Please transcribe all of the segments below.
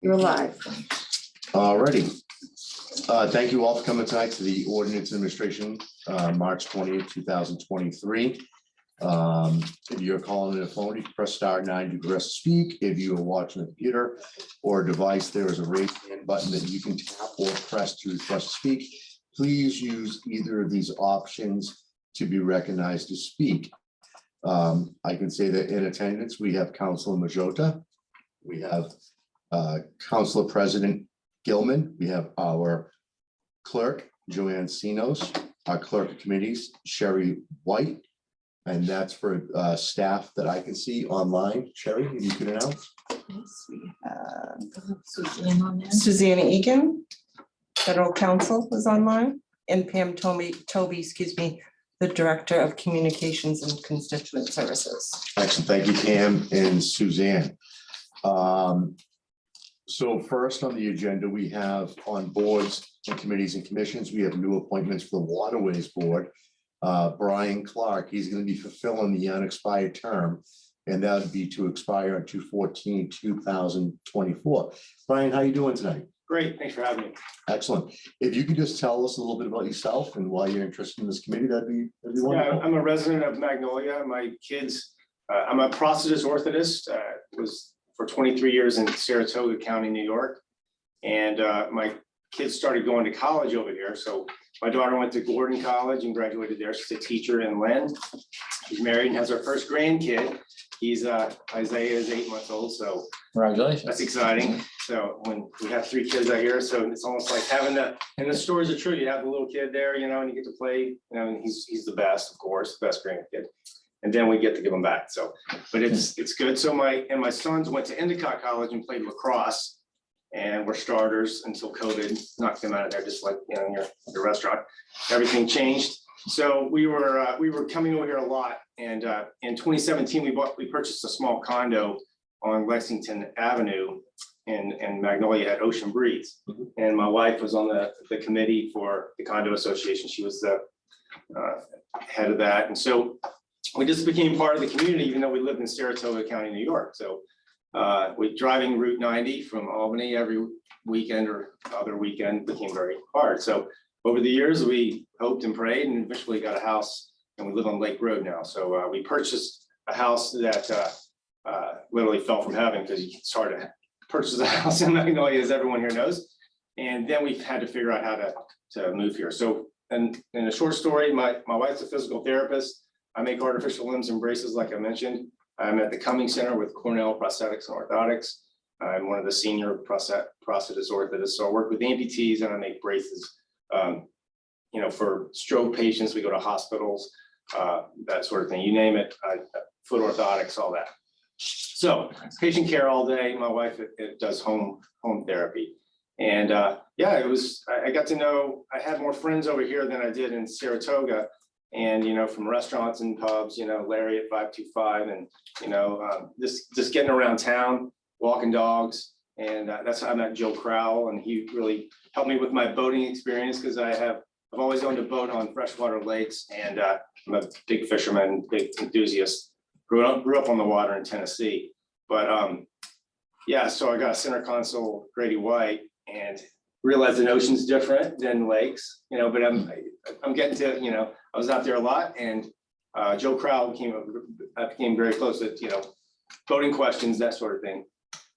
You're live. Alrighty. Thank you all for coming tonight to the Ordinance Administration, March 20th, 2023. If you're calling in a phone, you can press *9 to press speak. If you are watching a computer or a device, there is a raise hand button that you can tap or press to request to speak. Please use either of these options to be recognized to speak. I can say that in attendance, we have Councilor Majota, we have Councilor President Gilman, we have our clerk, Joanne Sinos, our clerk of committees, Sherry White, and that's for staff that I can see online. Sherry, if you can announce. Yes, we have Susanna Egan, Federal Counsel is online, and Pam Toby, excuse me, the Director of Communications and Constituent Services. Excellent. Thank you, Pam and Suzanne. So first on the agenda, we have on boards and committees and commissions, we have new appointments for the Waterways Board. Brian Clark, he's going to be fulfilling the unexpired term, and that would be to expire on 2/14/2024. Brian, how you doing tonight? Great, thanks for having me. Excellent. If you could just tell us a little bit about yourself and why you're interested in this committee, that'd be Yeah, wonderful. I'm a resident of Magnolia. My kids, I'm a prosthetist orthotist, was for 23 years in Saratoga County, New York. And my kids started going to college over here. So my daughter went to Gordon College and graduated there. She's a teacher in Lynn. She's married and has her first grandkid. He's Isaiah is 8 months old, so Congratulations. that's exciting. So when we have 3 kids out here, so it's almost like having and the stories are true. You have the little kid there, you know, and you get to play, you know, and he's the best, of course, best grandkid. And then we get to give them back. So, but it's good. So my sons went to Endicott College and played lacrosse, and were starters until COVID knocked them out of there, just like, you know, in your restaurant. Everything changed. So we were coming over here a lot, and in 2017 we purchased a small condo on Lexington Avenue in Magnolia at Ocean Breeze. And my wife was on the committee for the condo association. She was the head of that, and so we just became part of the community, even though we lived in Saratoga County, New York. So we driving Route 90 from Albany every weekend or other weekend became very hard. So over the years, we hoped and prayed and eventually got a house, and we live on Lake Road now. So we purchased a house that literally fell from heaven, because it's hard to purchase a house in Magnolia, as everyone here knows. And then we've had to figure out how to move here. So in a short story, my wife's a physical therapist. I make artificial limbs and braces, like I mentioned. I'm at the Cumming Center with Cornell Prosthetics and Orthotics. I'm one of the senior prosthetist orthotists. So I work with amputees and I make braces. You know, for stroke patients, we go to hospitals, that sort of thing. You name it, foot orthotics, all that. So patient care all day. My wife it does home therapy. And yeah, I got to know, I had more friends over here than I did in Saratoga. And, you know, from restaurants and pubs, you know, Larry at 525, and, you know, just getting around town, walking dogs. And that's how I met Joe Crowell, and he really helped me with my boating experience, because I've always owned a boat on freshwater lakes, and I'm a big fisherman, big enthusiast. Grew up on the water in Tennessee. But yeah, so I got a center console, Grady White, and realized the ocean's different than lakes, you know, but I'm getting to, you know, I was out there a lot, and Joe Crowell became very close to, you know, voting questions, that sort of thing.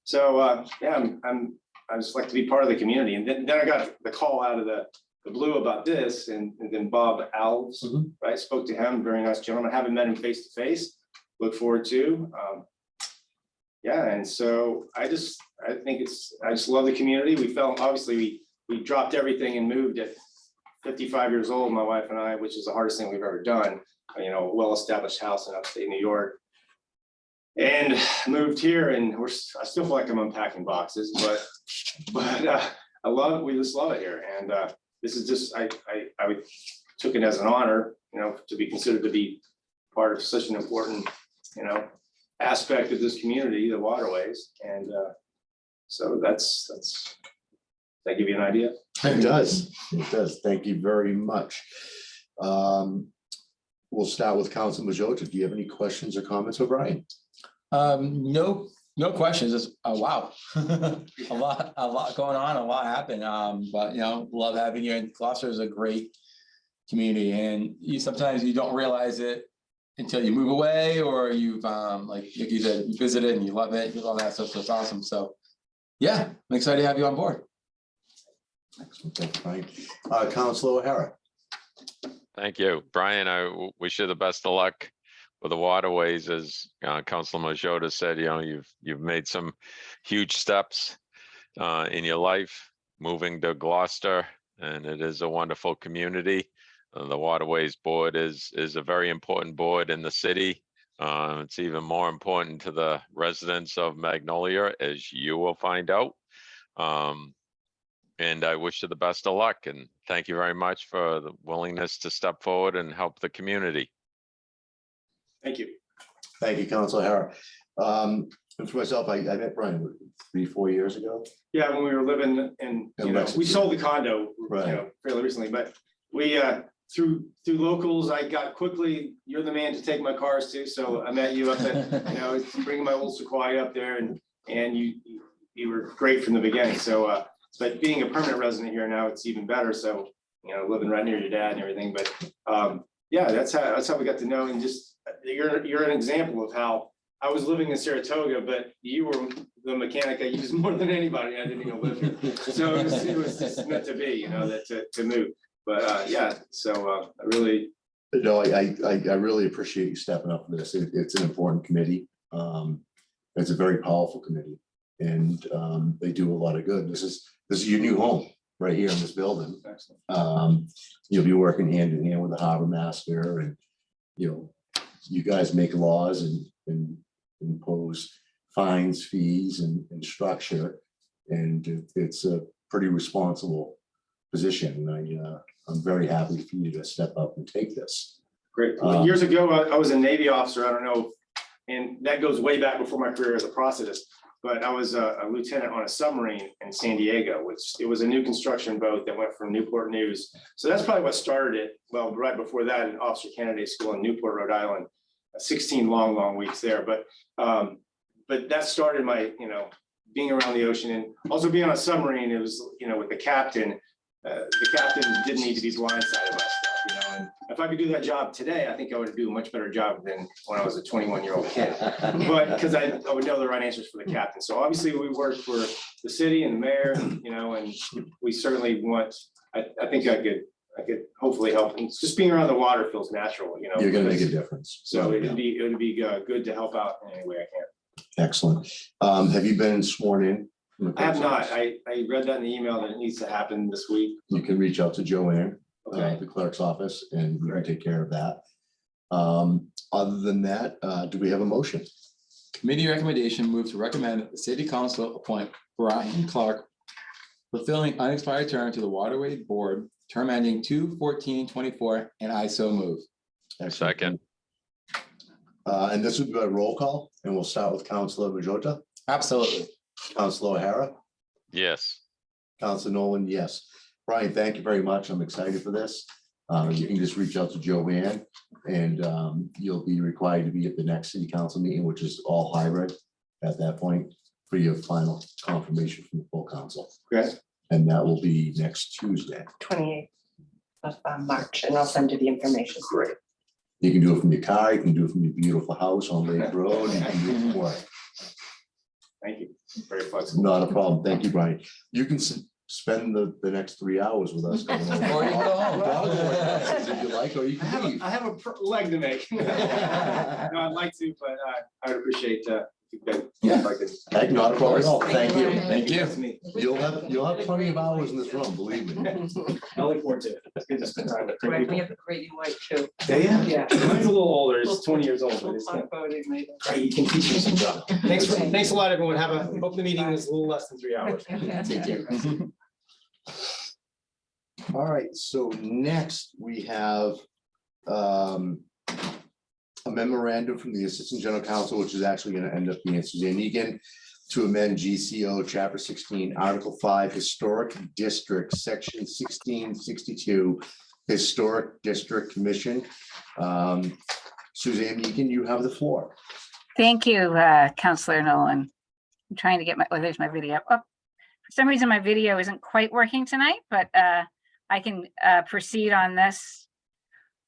So yeah, I just like to be part of the community. And then I got the call out of the blue about this, and then Bob Alves, right, spoke to him, very nice gentleman. I haven't met him face to face. Look forward to. Yeah, and so I just love the community. We felt, obviously we dropped everything and moved at 55 years old, my wife and I, which is the hardest thing we've ever done. You know, a well-established house in upstate New York, and moved here, and I still feel like I'm unpacking boxes, but I love it. We just love it here, and this is just I took it as an honor, you know, to be considered to be part of such an important, you know, aspect of this community, the waterways. And so that's does that give you an idea? It does. Thank you very much. We'll start with Council Majota. Do you have any questions or comments, O'Brien? No No questions, just, wow. A lot going on, a lot happened, but love having you, and Gloucester is a great community, and sometimes you don't realize it until you move away, or you've, like you said, you visit it and you love it, you love that stuff, so it's awesome, so. Yeah, I'm excited to have you on board. Excellent, thank you, Brian. Councilor O'Hara. Thank you, Brian. I wish you the best of luck with the waterways. As Councilor Majota said, you've made some huge steps in your life, moving to Gloucester, and it is a wonderful community. The Waterways Board is a very important board in the city. It's even more important to the residents of Magnolia, as you will find out. And I wish you the best of luck, and thank you very much for the willingness to step forward and help the community. Thank you. Thank you, Councilor O'Hara. And for myself, I met Brian 3-4 years ago. Yeah, when we were living in, we sold the condo, Right. fairly recently, but we, through locals, I got quickly, you're the man to take my cars to, so I met you up at, bringing my old Sequoia up there, and you were great from the beginning, so, but being a permanent resident here now, it's even better, so, living right near your dad and everything, but, yeah, that's how we got to know, and just, you're an example of how I was living in Saratoga, but you were the mechanic I used more than anybody. I didn't even live here. So it was just meant to be, that to move. But yeah, so I really. No, I really appreciate you stepping up for this. It's an important committee. It's a very powerful committee, and they do a lot of good. This is your new home right here in this building. Excellent. You'll be working hand in hand with the harbor master, and you guys make laws and impose fines, fees, and structure, and it's a pretty responsible position. I'm very happy for you to step up and take this. Great. Years ago, I was a Navy officer. I don't know, and that goes way back before my career as a prosthetist. But I was a lieutenant on a submarine in San Diego, which it was a new construction boat that went from Newport News. So that's probably what started it. Well, right before that, an officer candidate school in Newport, Rhode Island. 16 long weeks there, but that started my being around the ocean, and also being on a submarine. It was with the captain didn't need to be blindsided by stuff, and if I could do that job today, I think I would do a much better job than when I was a 21-year-old kid, but because I would know the right answers for the captain. So obviously we work for the city and the mayor, and we certainly want, I think I could hopefully help. And just being around the water feels natural, You're going to make a difference. So it would be good to help out in any way I can. Excellent. Have you been sworn in? I have not. I read that in the email that it needs to happen this week. You can reach out to Joanne, Okay. the clerk's office, and we can take care of that. Other than that, do we have a motion? Committee recommendation move to recommend that the city council appoint Brian Clark, fulfilling unexpired term to the Waterway Board, term ending 2/14/24, and I so move. Excellent. Second. And this would be a roll call, and we'll start with Councilor Majota, Absolutely. Councilor O'Hara, Yes. Councilor Nolan, yes. Brian, thank you very much. I'm excited for this. You can just reach out to Joanne, and you'll be required to be at the next city council meeting, which is all hybrid at that point, for your final confirmation from the full council. Okay. And that will be next Tuesday. 28th of March, and I'll send you the information. Great. You can do it from your car, you can do it from your beautiful house on Lake Road, you can do it from work. Thank you. Very flexible. Not a problem. Thank you, Brian. You can spend the next 3 hours with us. Going over. Or you can go home. If you like, or you can leave. I have a leg to make. No, I'd like to, but I would appreciate Yeah. if I could. Heck, not a problem at all. Thank you. Thank you. That's me. You'll have plenty of hours in this room, believe me. I look forward to it. It's good to spend time with Right, we people. have a great new white too. Yeah. Yeah. Mine's a little older. It's 20 years old, but it's We'll not. talk about it later. Hey, you can teach me some stuff. Thanks a lot, everyone. Hope the meeting was a little less than 3 hours. Take care. All right, so next we have a memorandum from the Assistant General Counsel, which is actually going to end up being Suzanne Egan, to amend GCO Chapter 16, Article 5, Historic District, Section 1662, Historic District Commission. Suzanne Egan, you have the floor. Thank you, Councilor Nolan. I'm trying to get my, there's my video. Oh, for some reason, my video isn't quite working tonight, but I can proceed on this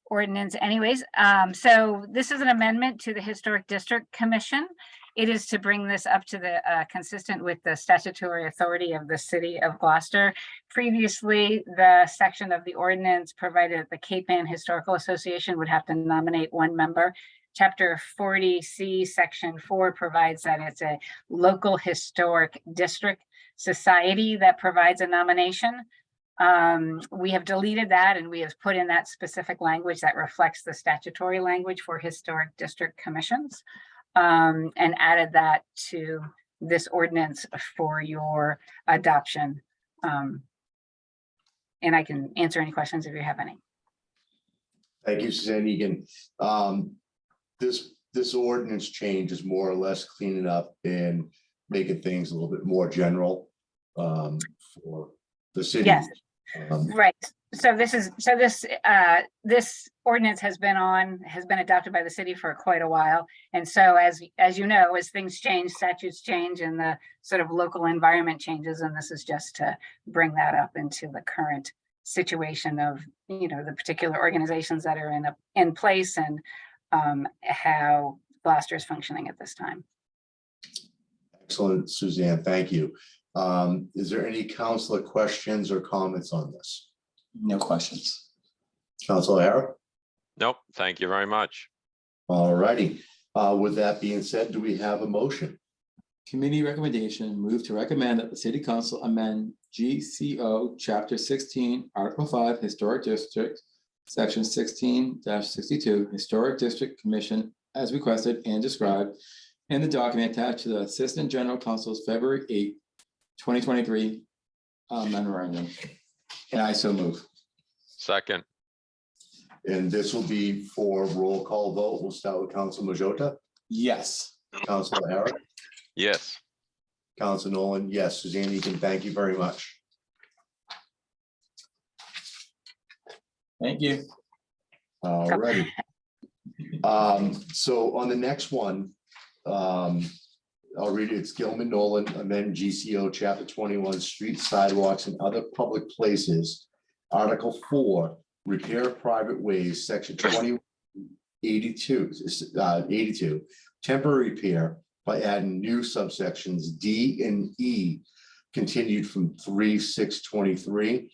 ordinance anyways. So this is an amendment to the Historic District Commission. It is to bring this up to the consistent with the statutory authority of the city of Gloucester. Previously, the section of the ordinance provided that the Cape Ann Historical Association would have to nominate one member. Chapter 40C, Section 4 provides that it's a local historic district society that provides a nomination. We have deleted that and we have put in that specific language that reflects the statutory language for historic district commissions, and added that to this ordinance for your adoption. And I can answer any questions if you have any. Thank you, Suzanne Egan. This ordinance change is more or less cleaning up and making things a little bit more general for the city. Yes. Right. So this ordinance has been adopted by the city for quite a while. And so as you know, as things change, statutes change and the sort of local environment changes. And this is just to bring that up into the current situation of, you know, the particular organizations that are in place and how Gloucester is functioning at this time. Excellent, Suzanne, thank you. Is there any councilor questions or comments on this? No questions. Councilor O'Hara? Nope, thank you very much. All righty. With that being said, do we have a motion? Committee recommendation, move to recommend that the city council amend GCO Chapter 16, Article 5, Historic District, Section 16-62, Historic District Commission, as requested and described in the document attached to the Assistant General Counsel's February 8, 2023 memorandum. And I so move. Second, And this will be for roll call vote. We'll start with Council Majota, Yes. Council O'Hara, yes. Council Nolan. Yes, Suzanne Egan, thank you very much. Thank you. All righty. So on the next one, I'll read it. It's Gilman Nolan, amend GCO Chapter 21, Streets, Sidewalks, and Other Public Places. Article 4, repair private ways, Section 82, temporary repair by adding new subsections D and E, continued from 3/6/23.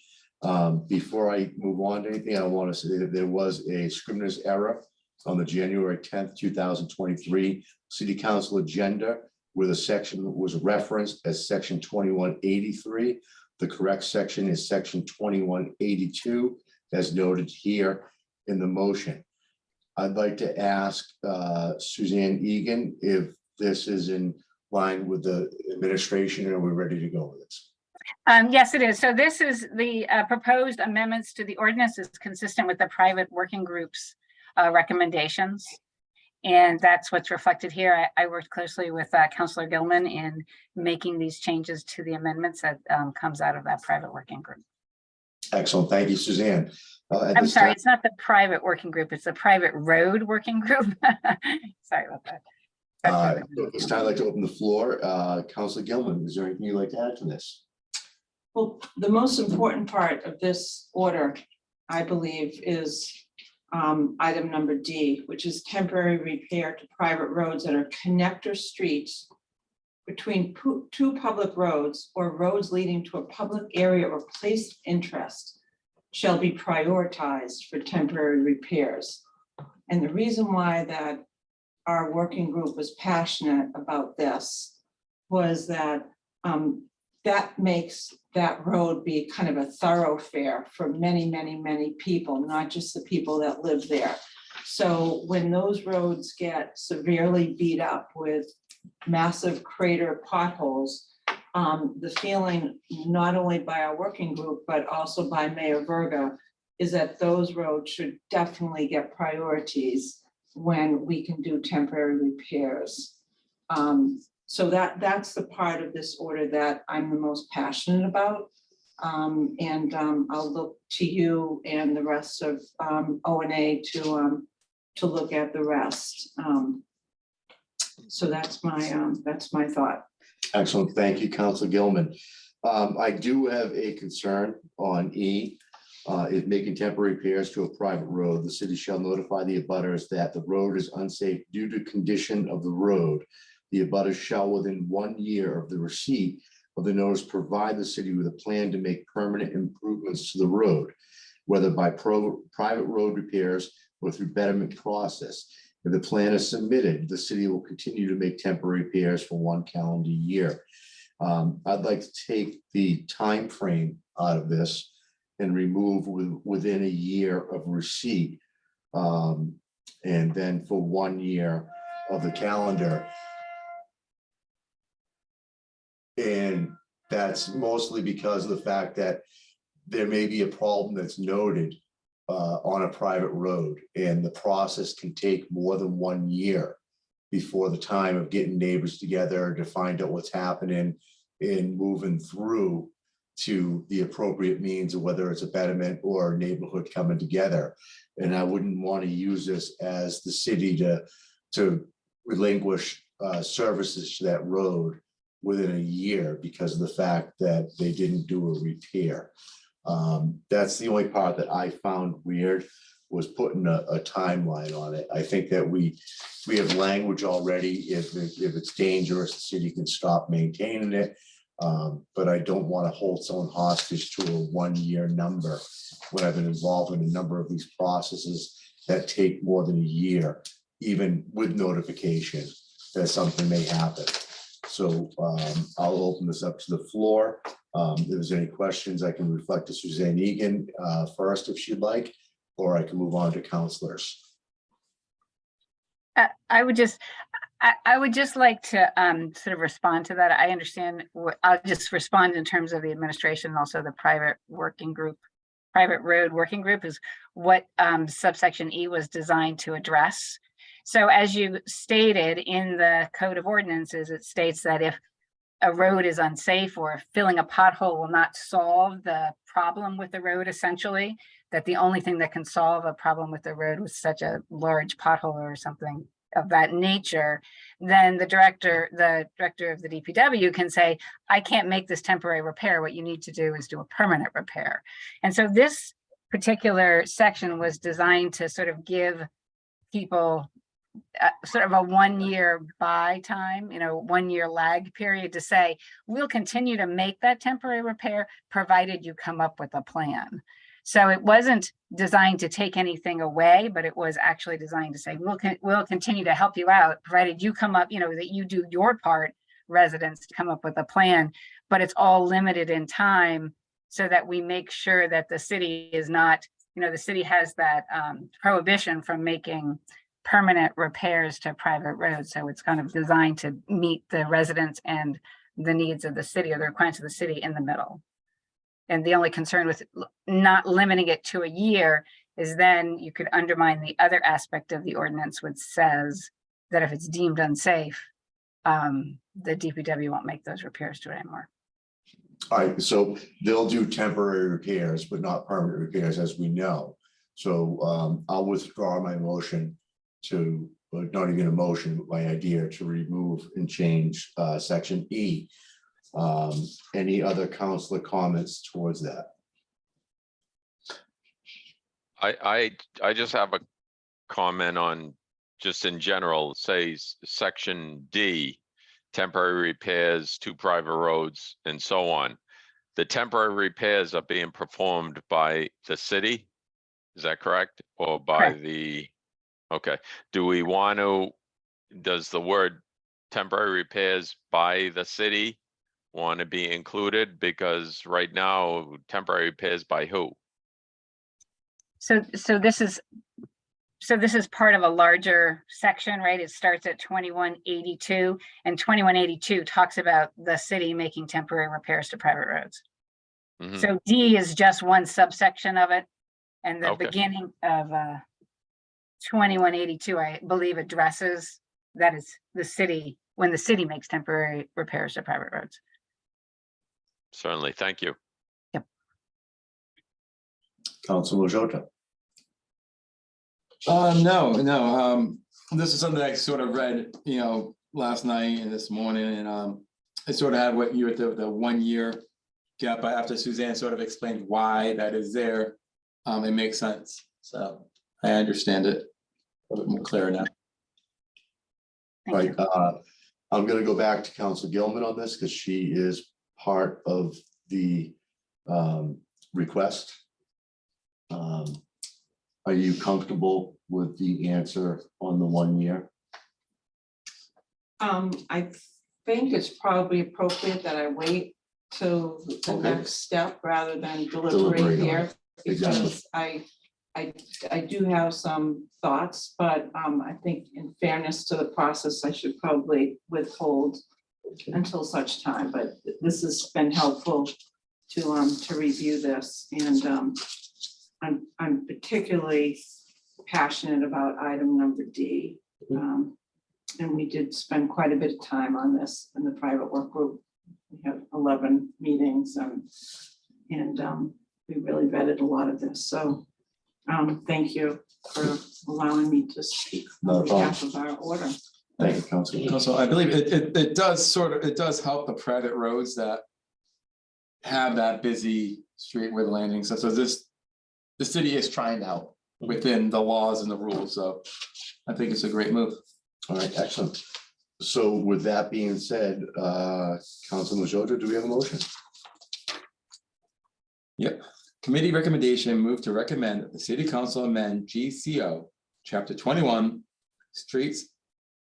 Before I move on to anything, I want to say that there was a scrivener's error on the January 10th, 2023 City Council agenda, where the section was referenced as Section 2183. The correct section is Section 2182, as noted here in the motion. I'd like to ask Suzanne Egan if this is in line with the administration, and are we ready to go with this? Yes, it is. So this is the proposed amendments to the ordinance is consistent with the private working group's recommendations. And that's what's reflected here. I worked closely with Councilor Gilman in making these changes to the amendments that comes out of that private working group. Excellent. Thank you, Suzanne. I'm sorry, it's not the private working group, it's the private road working group. Sorry about that. It's time I'd like to open the floor. Councilor Gilman, is there anything you'd like to add to this? Well, the most important part of this order, I believe, is item number D, which is temporary repair to private roads that are connector streets between two public roads or roads leading to a public area or place of interest shall be prioritized for temporary repairs. And the reason why that our working group was passionate about this was that that makes that road be kind of a thoroughfare for many, many, many people, not just the people that live there. So when those roads get severely beat up with massive crater potholes, the feeling not only by our working group, but also by Mayor Verga, is that those roads should definitely get priorities when we can do temporary repairs. So that's the part of this order that I'm the most passionate about. And I'll look to you and the rest of O&A to look at the rest. So that's my thought. Excellent. Thank you, Council Gilman. I do have a concern on E. If making temporary repairs to a private road, the city shall notify the abutters that the road is unsafe due to condition of the road. The abutters shall, within 1 year of the receipt of the notice, provide the city with a plan to make permanent improvements to the road, whether by private road repairs or through betterment process. If the plan is submitted, the city will continue to make temporary repairs for 1 calendar year. I'd like to take the time frame out of this and remove within a year of receipt. And then for 1 year of the calendar. And that's mostly because of the fact that there may be a problem that's noted on a private road, and the process can take more than 1 year before the time of getting neighbors together to find out what's happening and moving through to the appropriate means of whether it's a betterment or a neighborhood coming together. And I wouldn't want to use this as the city to relinquish services to that road within a year because of the fact that they didn't do a repair. That's the only part that I found weird, was putting a timeline on it. I think that we have language already. If it's dangerous, the city can stop maintaining it. But I don't want to hold someone hostage to a 1 year number when I've been involved in a number of these processes that take more than a year, even with notification that something may happen. So I'll open this up to the floor. If there's any questions, I can reflect to Suzanne Egan first if she'd like, or I can move on to counselors. I would just like to sort of respond to that. I understand. I'll just respond in terms of the administration and also the private working group. Private road working group is what subsection E was designed to address. So as you stated in the Code of Ordinances, it states that if a road is unsafe or filling a pothole will not solve the problem with the road, essentially, that the only thing that can solve a problem with the road was such a large pothole or something of that nature, then the director of the DPW can say, I can't make this temporary repair. What you need to do is do a permanent repair. And so this particular section was designed to sort of give people sort of a 1 year buy time, 1 year lag period to say, we'll continue to make that temporary repair provided you come up with a plan. So it wasn't designed to take anything away, but it was actually designed to say, we'll continue to help you out, provided you come up, that you do your part, residents, to come up with a plan, but it's all limited in time so that we make sure that the city is not, the city has that prohibition from making permanent repairs to private roads. So it's kind of designed to meet the residents and the needs of the city, or the requirements of the city, in the middle. And the only concern with not limiting it to a year is then you could undermine the other aspect of the ordinance, which says that if it's deemed unsafe, the DPW won't make those repairs to it anymore. All right, so they'll do temporary repairs, but not permanent repairs, as we know. So I'll withdraw my motion to, not even a motion, but my idea to remove and change section E. Any other councilor comments towards that? I just have a comment on, just in general, say section D, temporary repairs to private roads and so on. The temporary repairs are being performed by the city, is that correct? Or by the, okay, do we want to, does the word temporary repairs by the city want to be included? Because right now, temporary repairs by who? So this is part of a larger section, right? It starts at 2182, and 2182 talks about the city making temporary repairs to private roads. Mhm. So D is just one subsection of it, and the Okay. beginning of 2182, I believe, addresses that is the city, when the city makes temporary repairs to private roads. Certainly, thank you. Councilor Jota. No. This is something I sort of read, last night and this morning, and I sort of had what you were the 1 year gap, but after Suzanne sort of explained why that is there, it makes sense. So I understand it a little bit more clear now. Thank Right, you. I'm gonna go back to Council Gilman on this because she is part of the request. Are you comfortable with the answer on the 1 year? I think it's probably appropriate that I wait till the Okay. next step rather than Deliberate deliberate on here. Exactly. Because I do have some thoughts, but I think in fairness to the process, I should probably withhold until such time, but this has been helpful to review this, and I'm particularly passionate about item number D. And we did spend quite a bit of time on this in the private work group. We had 11 meetings, and we really vetted a lot of this, so thank you for allowing me to speak Not a on behalf of our order. Thank you, Council. Also, I believe it does help the private roads that have that busy street with landings. So the city is trying to help within the laws and the rules. So I think it's a great move. All right, excellent. So with that being said, Council Majota, do we have a motion? Yep. Committee recommendation move to recommend that the city council amend GCO, chapter 21, streets,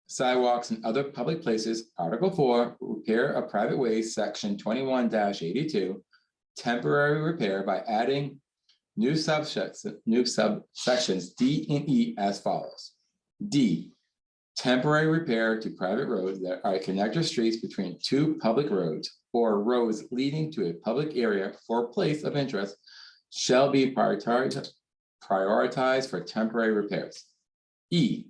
sidewalks and other public places, article 4, repair of private ways, section 21-82, temporary repair by adding new subsections D and E as follows. D, temporary repair to private roads that are connector streets between two public roads or roads leading to a public area or place of interest shall be prioritized for temporary repairs. E,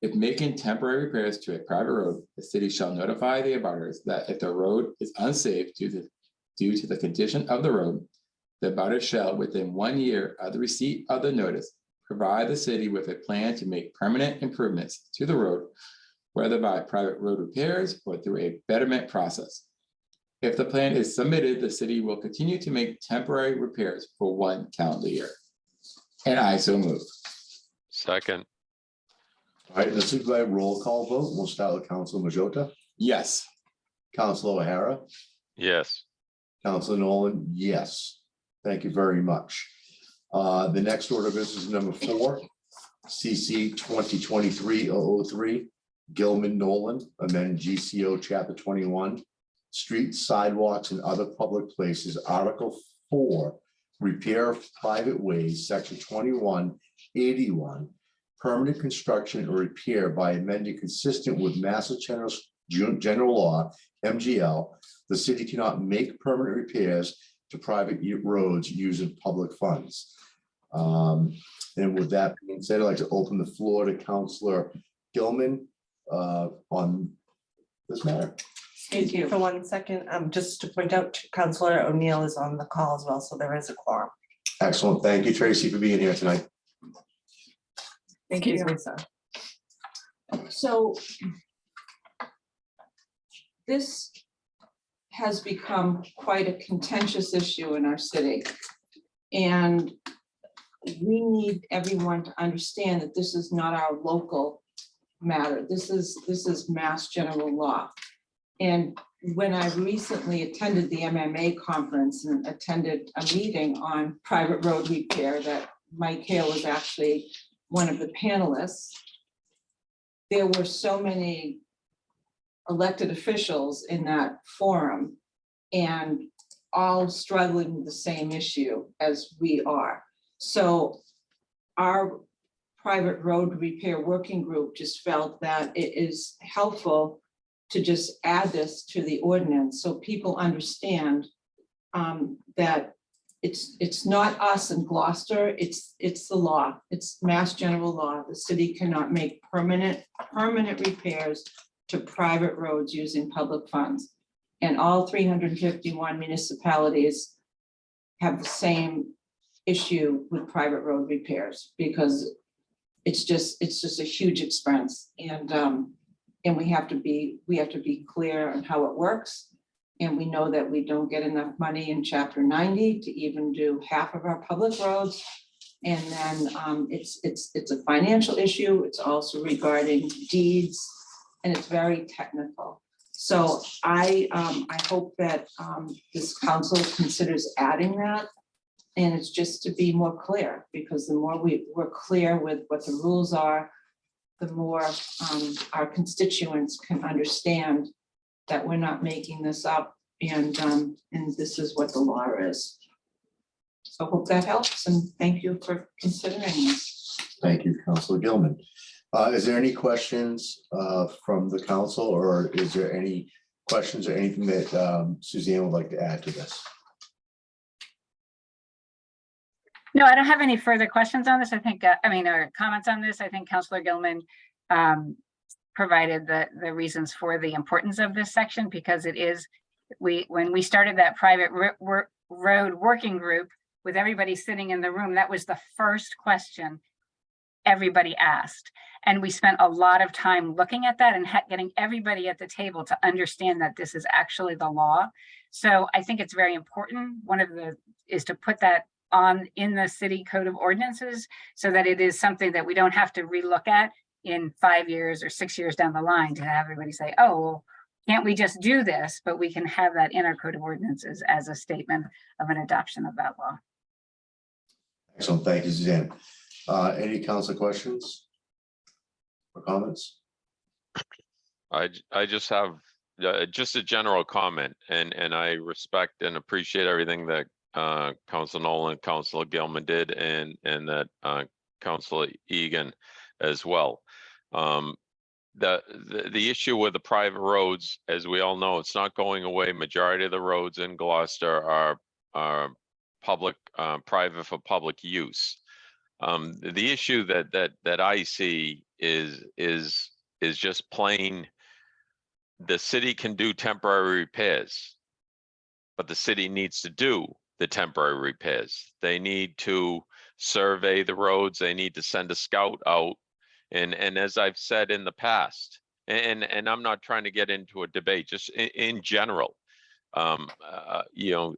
if making temporary repairs to a private road, the city shall notify the abutters that if the road is unsafe due to the condition of the road, the abutters shall, within 1 year of the receipt of the notice, provide the city with a plan to make permanent improvements to the road, whether by private road repairs or through a betterment process. If the plan is submitted, the city will continue to make temporary repairs for 1 calendar year. And I so move. Second, All right, this is by roll call vote. We'll start with Council Majota, Yes. Council O'Hara, yes, Council Nolan, yes. Thank you very much. The next order of business is number 4, CC 2023-003, Gilman Nolan, amend GCO chapter 21, streets, sidewalks, and other public places, article 4, repair of private ways, section 2181, permanent construction or repair by amending consistent with Massachusetts general law, MGL, the city cannot make permanent repairs to private roads using public funds. And with that being said, I'd like to open the floor to Councillor Gilman on this matter. Thank you. For 1 second, just to point out, Councillor O'Neill is on the call as well, so there is a quorum. Excellent. Thank you, Tracy, for being here tonight. Thank you. Excuse me, sir. So this has become quite a contentious issue in our city. And we need everyone to understand that this is not our local matter. This is mass general law. And when I recently attended the MMA conference and attended a meeting on private road repair that Mike Hale was actually one of the panelists, there were so many elected officials in that forum and all struggling with the same issue as we are. So our private road repair working group just felt that it is helpful to just add this to the ordinance so people understand that it's not us in Gloucester, it's the law, it's mass general law. The city cannot make permanent repairs to private roads using public funds. And all 351 municipalities have the same issue with private road repairs because it's just a huge expense. And we have to be clear on how it works. And we know that we don't get enough money in chapter 90 to even do half of our public roads. And then it's a financial issue. It's also regarding deeds, and it's very technical. So I hope that this council considers adding that. And it's just to be more clear, because the more we're clear with what the rules are, the more our constituents can understand that we're not making this up, and this is what the law is. So I hope that helps, and thank you for considering this. Thank you, Councilor Gilman. Is there any questions from the council, or is there any questions or anything that Suzanne would like to add to this? No, I don't have any further questions on this. I think, or comments on this. I think Councilor Gilman provided the reasons for the importance of this section, because it is, when we started that private road working group with everybody sitting in the room, that was the first question everybody asked. And we spent a lot of time looking at that and getting everybody at the table to understand that this is actually the law. So I think it's very important. One of the is to put that in the city code of ordinances, so that it is something that we don't have to relook at in 5 years or 6 years down the line to have everybody say, oh, well, can't we just do this? But we can have that in our code of ordinances as a statement of an adoption of that law. Excellent, thank you, Suzanne. Any council questions or comments? I just have just a general comment, and I respect and appreciate everything that Council Nolan, Councilor Gilman did, and that Councilor Egan as well. The issue with the private roads, as we all know, it's not going away. Majority of the roads in Gloucester are public, private for public use. The issue that I see is just plain, the city can do temporary repairs, but the city needs to do the temporary repairs. They need to survey the roads. They need to send a scout out. And as I've said in the past, and I'm not trying to get into a debate, just in general, you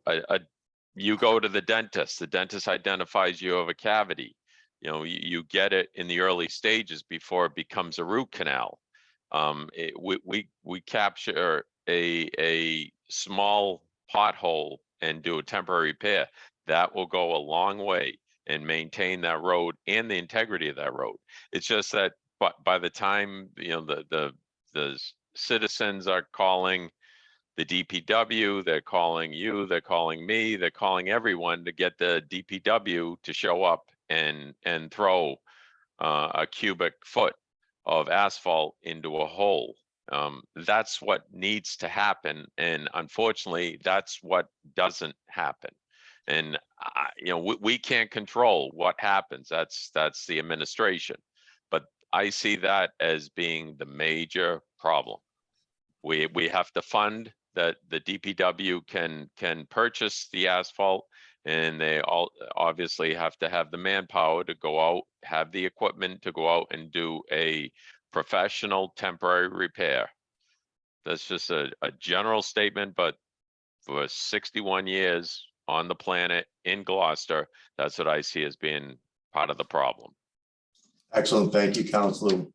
go to the dentist identifies you have a cavity. You get it in the early stages before it becomes a root canal. We capture a small pothole and do a temporary repair. That will go a long way and maintain that road and the integrity of that road. It's just that, but by the time the citizens are calling the DPW, they're calling you, they're calling me, they're calling everyone to get the DPW to show up and throw a cubic foot of asphalt into a hole. That's what needs to happen, and unfortunately, that's what doesn't happen. And we can't control what happens. That's the administration. But I see that as being the major problem. We have to fund that the DPW can purchase the asphalt, and they all obviously have to have the manpower to go out, have the equipment to go out and do a professional temporary repair. That's just a general statement, but for 61 years on the planet in Gloucester, that's what I see as being part of the problem. Excellent, thank you, Councilor.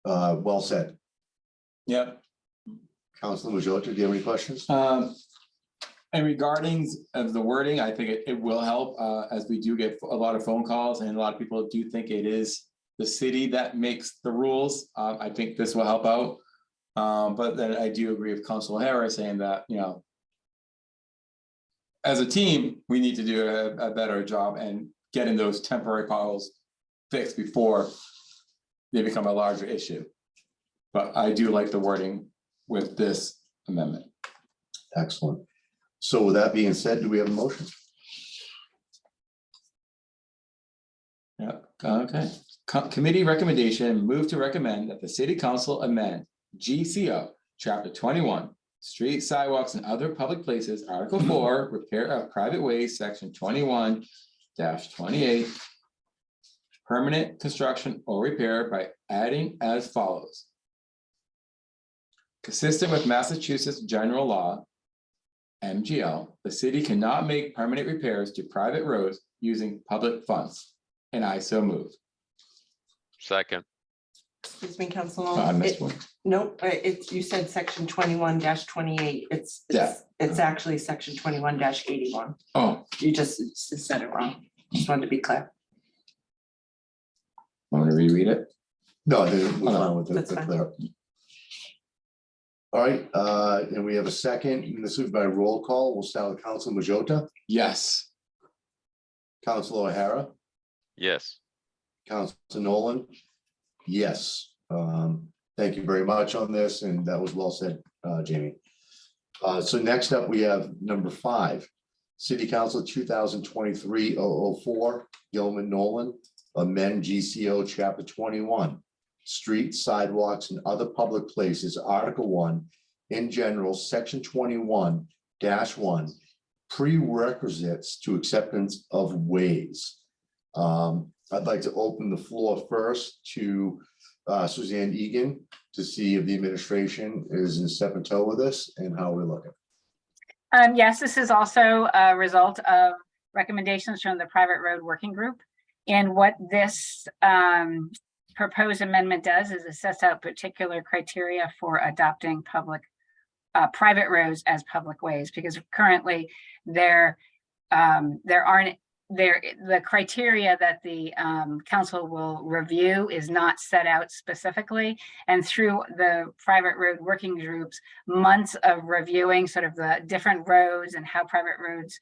Well said. Yep. Councilor Majota, do you have any questions? And regarding of the wording, I think it will help, as we do get a lot of phone calls, and a lot of people do think it is the city that makes the rules. I think this will help out. But then I do agree with Councilor Harris saying that, as a team, we need to do a better job and getting those temporary potholes fixed before they become a larger issue. But I do like the wording with this amendment. Excellent. So with that being said, do we have a motion? Yeah, okay. Committee recommendation, move to recommend that the city council amend GCO chapter 21, street sidewalks and other public places, article 4, repair of private ways, section 21-28, permanent construction or repair by adding as follows. Consistent with Massachusetts General Law, MGL, the city cannot make permanent repairs to private roads using public funds. And I so move. second, Excuse me, Oh, I Councilwoman. missed one. Nope, it's, you said section 21-28. Yeah. It's actually section 21-81. Oh, You just said it wrong. Just wanted to be clear. want me to reread it? No, we're fine with That's the fine. clear. All right, and we have a second, and this is by roll call. We'll start with Council Majota, Yes. Council O'Hara, yes, Council Nolan. Yes, thank you very much on this, and that was well said, Jamie. So next up, we have number 5, City Council 2023-004, Gilman Nolan, amend GCO Chapter 21, Streets, Sidewalks, and Other Public Places, Article 1, in general, Section 21-1, prerequisites to acceptance of ways. I'd like to open the floor first to Suzanne Egan to see if the administration is in step and toe with this and how we're looking. Yes, this is also a result of recommendations from the private road working group. And what this proposed amendment does is it sets out particular criteria for adopting private roads as public ways, because currently the criteria that the council will review is not set out specifically. And through the private road working groups, months of reviewing sort of the different roads and how private roads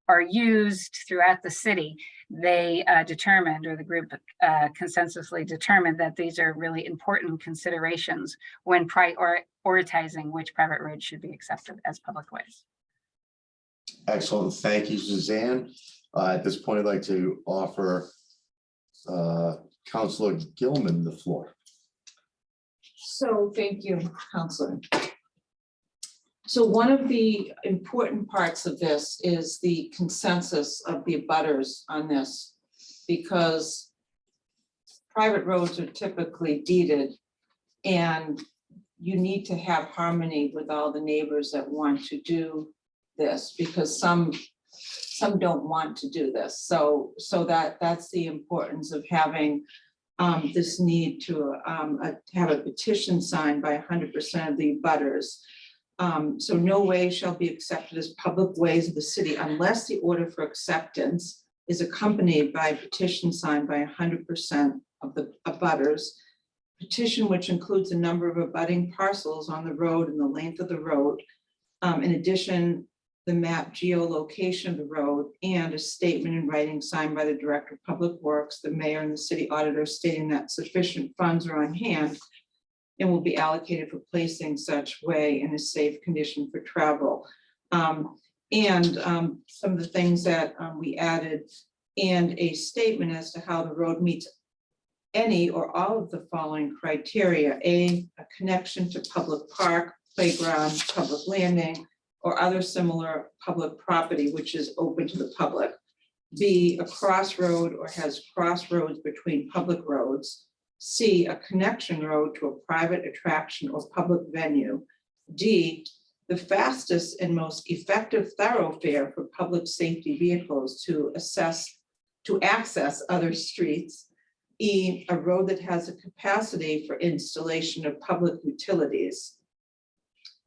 are used throughout the city, they determined, or the group consensusly determined, that these are really important considerations when prioritizing which private roads should be accepted as public ways. Excellent, thank you, Suzanne. At this point, I'd like to offer Councilor Gilman the floor. So thank you, Counselor. So one of the important parts of this is the consensus of the abutters on this, because private roads are typically deeded, and you need to have harmony with all the neighbors that want to do this, because some don't want to do this. So that's the importance of having this need to have a petition signed by 100% of the abutters. So no way shall be accepted as public ways of the city unless the order for acceptance is accompanied by a petition signed by 100% of the abutters. Petition which includes a number of abutting parcels on the road and the length of the road. In addition, the map geolocation of the road, and a statement in writing signed by the Director of Public Works, the mayor, and the city auditor stating that sufficient funds are on hand and will be allocated for placing such way in a safe condition for travel. Some of the things that we added, and a statement as to how the road meets any or all of the following criteria: A connection to public park, playground, public landing, or other similar public property which is open to the public. B, a crossroad or has crossroads between public roads. C, a connection road to a private attraction or public venue. D, the fastest and most effective thoroughfare for public safety vehicles to access other streets. E, a road that has a capacity for installation of public utilities.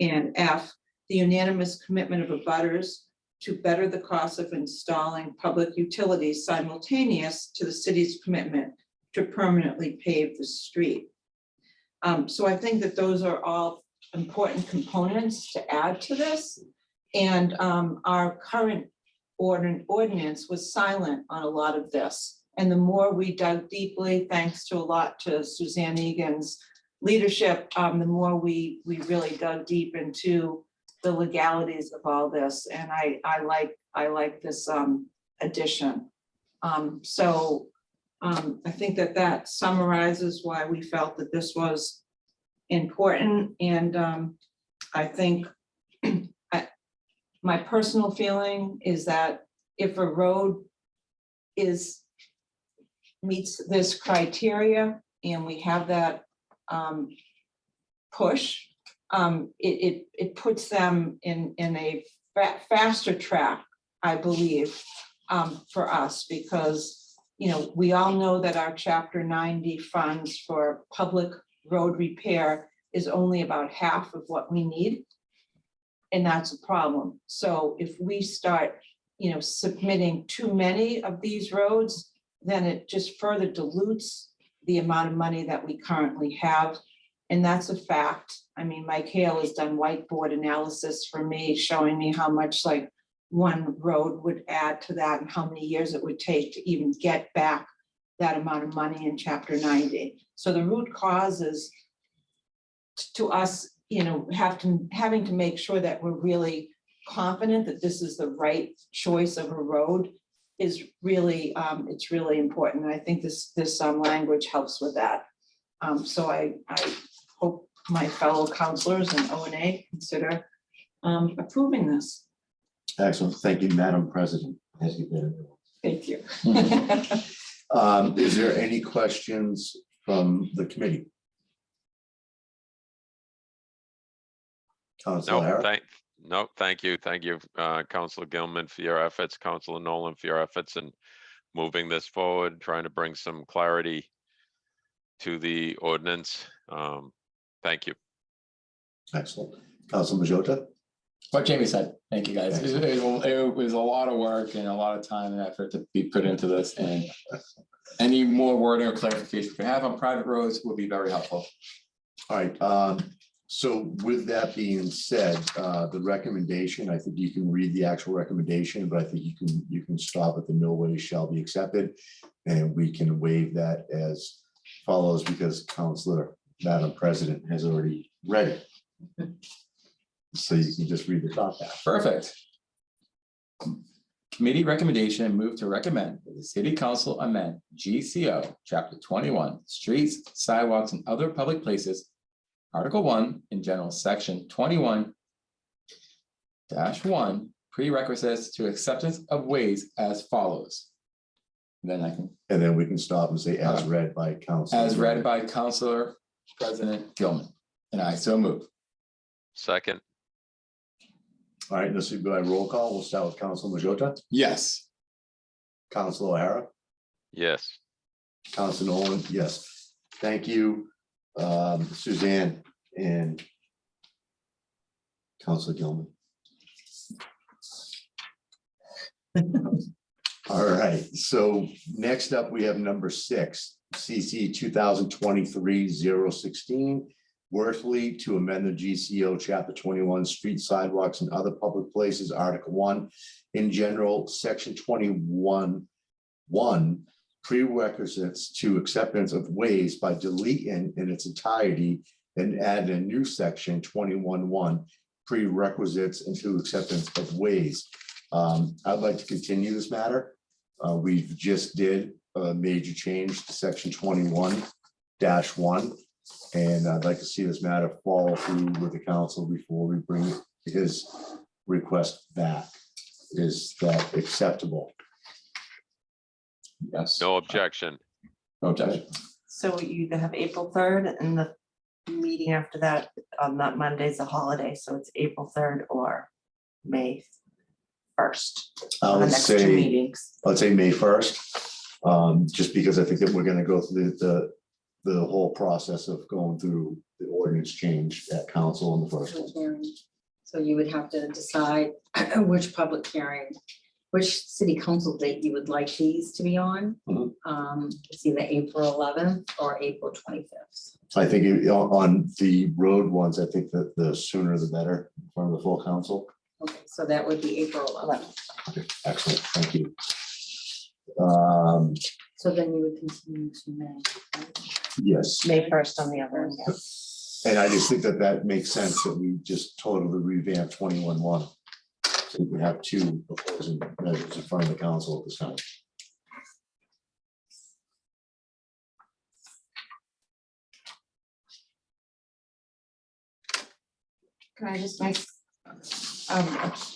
And F, the unanimous commitment of abutters to better the cost of installing public utilities simultaneous to the city's commitment to permanently pave the street. So I think that those are all important components to add to this. And our current ordinance was silent on a lot of this. And the more we dug deeply, thanks to a lot to Suzanne Egan's leadership, the more we really dug deep into the legalities of all this. And I like this addition. I think that summarizes why we felt that this was important. And I think my personal feeling is that if a road meets this criteria and we have that push it puts them in a faster track, I believe, for us, because, you know, we all know that our Chapter 90 funds for public road repair is only about half of what we need. And that's a problem. So if we start, you know, submitting too many of these roads, then it just further dilutes the amount of money that we currently have. And that's a fact. I mean, Mike Hale has done whiteboard analysis for me, showing me how much like one road would add to that and how many years it would take to even get back that amount of money in Chapter 90. So the root causes to us, you know, having to make sure that we're really confident that this is the right choice of a road is really, it's really important. And I think this language helps with that. So I hope my fellow counselors and O&A consider approving this. Excellent. Thank you, Madam President. As you've been. Thank you. Is there any questions from the committee? Councilor Hara? No, thank you. Thank you, Councilor Gilman, for your efforts, Councilor Nolan for your efforts in moving this forward, trying to bring some clarity to the ordinance. Thank you. Excellent. Councilor Majota? What Jamie said, thank you guys. It was a lot of work and a lot of time and effort to be put into this, and any more wording or clarification we have on private roads would be very helpful. All right, so with that being said, the recommendation, I think you can read the actual recommendation, but I think you can stop at the no way shall be accepted. And we can waive that as follows, because Madam President has already read it. So you can just read the top half. Perfect. Committee recommendation, move to recommend that the city council amend GCO Chapter 21, streets, sidewalks, and other public places, Article 1 in general, Section 21-1, prerequisites to acceptance of ways as follows. And then we can stop and say as read by council. As read by Councilor President Gilman, and I so move. Second, All right, this will be by roll call. We'll start with Councilor Majota, Yes. Councilor O'Hara, yes. Councilor Nolan, yes. Thank you, Suzanne and Councilor Gilman. All right, so next up, we have number 6, CC 2023-016, Worthley to amend the GCO Chapter 21, street, sidewalks, and other public places, Article 1, in general, Section 21-1, prerequisites to acceptance of ways by deleting in its entirety and add a new section 21-1, prerequisites into acceptance of ways. I'd like to continue this matter. We've just did a major change to Section 21-1, and I'd like to see this matter fall through with the council before we bring his request back. Is that acceptable? Yes. No objection. No objection. So you either have April 3rd and the meeting after that, on that Monday's a holiday, so it's April 3rd or May 1st. I The would next two say, meetings. let's say May 1st, just because I think that we're gonna go through the whole process of going through the ordinance change at council on the first. So you would have to decide which public hearing, which city council date you would like these to be on. Mhm. It's either April 11th or April 25th. I think on the road ones, I think that the sooner the better for the full council. Okay, so that would be April 11th. Okay, excellent, thank you. So then you would continue to May. right? Yes, May 1st on the other one, yeah. and I just think that makes sense that we just totally revamp 21-1. So we have two opposing measures in front of the council at this time. Can I just make a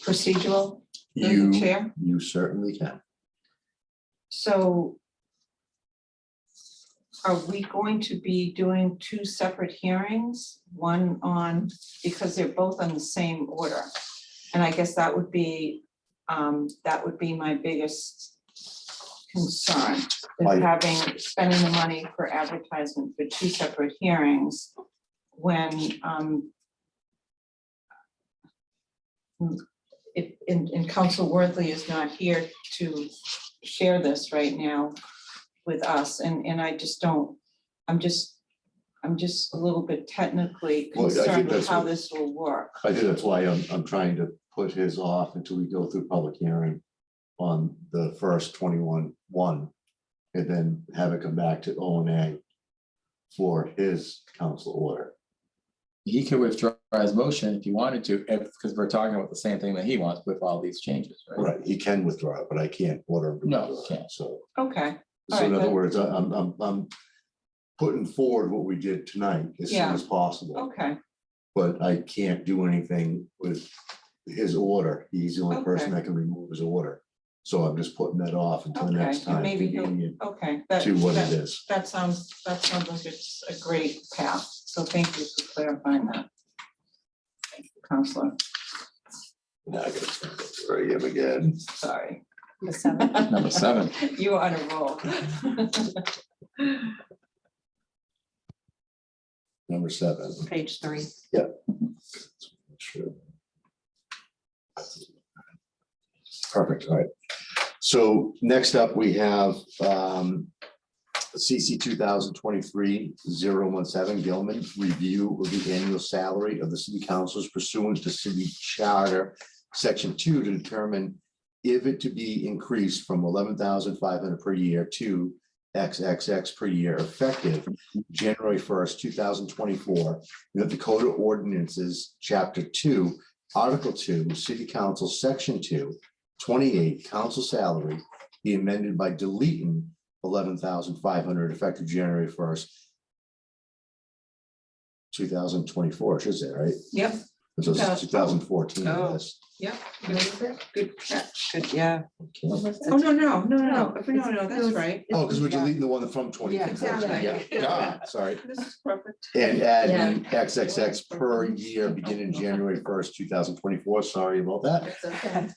procedural through the chair? You certainly can. So are we going to be doing two separate hearings? One on, because they're both on the same order. And I guess that would be my biggest concern, Right. is spending the money for advertisement for two separate hearings when and Council Worthley is not here to share this right now with us, and I just don't, I'm just a little bit technically Well, I think concerned with that's how what- this will work. I think that's why I'm trying to put his off until we go through public hearing on the first 21-1, and then have it come back to O&A for his council order. He could withdraw his motion if he wanted to, because we're talking about the same thing that he wants with all these changes, right? Right, he can withdraw it, but I can't order him to No, withdraw it. can't. So, Okay, so in Alright, other then. words, I'm putting forward what we did tonight as soon Yeah. as possible, okay, but I can't do anything with his order. He's the only person Okay. that can remove his order. So I'm just putting that off until the Okay, next and time, maybe he'll- convenient okay. to what it is. That sounds like it's a great path, so thank you for clarifying that. Thank you, Counselor, Now I gotta stand up for him again. sorry. Number 7. You are on a roll. Number 7. Page 3. Sure. Perfect, all right. So next up, we have CC 2023-017 Gilman, review of the annual salary of the city councilors pursuant to city charter, section 2, to determine if it to be increased from 11,500 per year to XXX per year effective January 1st, 2024. North Dakota Ordinances, Chapter 2, Article 2, City Council, Section 2, 28, council salary be amended by deleting 11,500 effective January 1st, 2024, should say, right? Yep, So it's 2014. Oh. yes. yep, good catch. Good, yeah. Oh, no, that's right. Oh, because we're deleting the one from 2024. exactly. Yeah, sorry. This is perfect. And adding XXX per year beginning January 1st, 2024. Sorry about that. It's okay.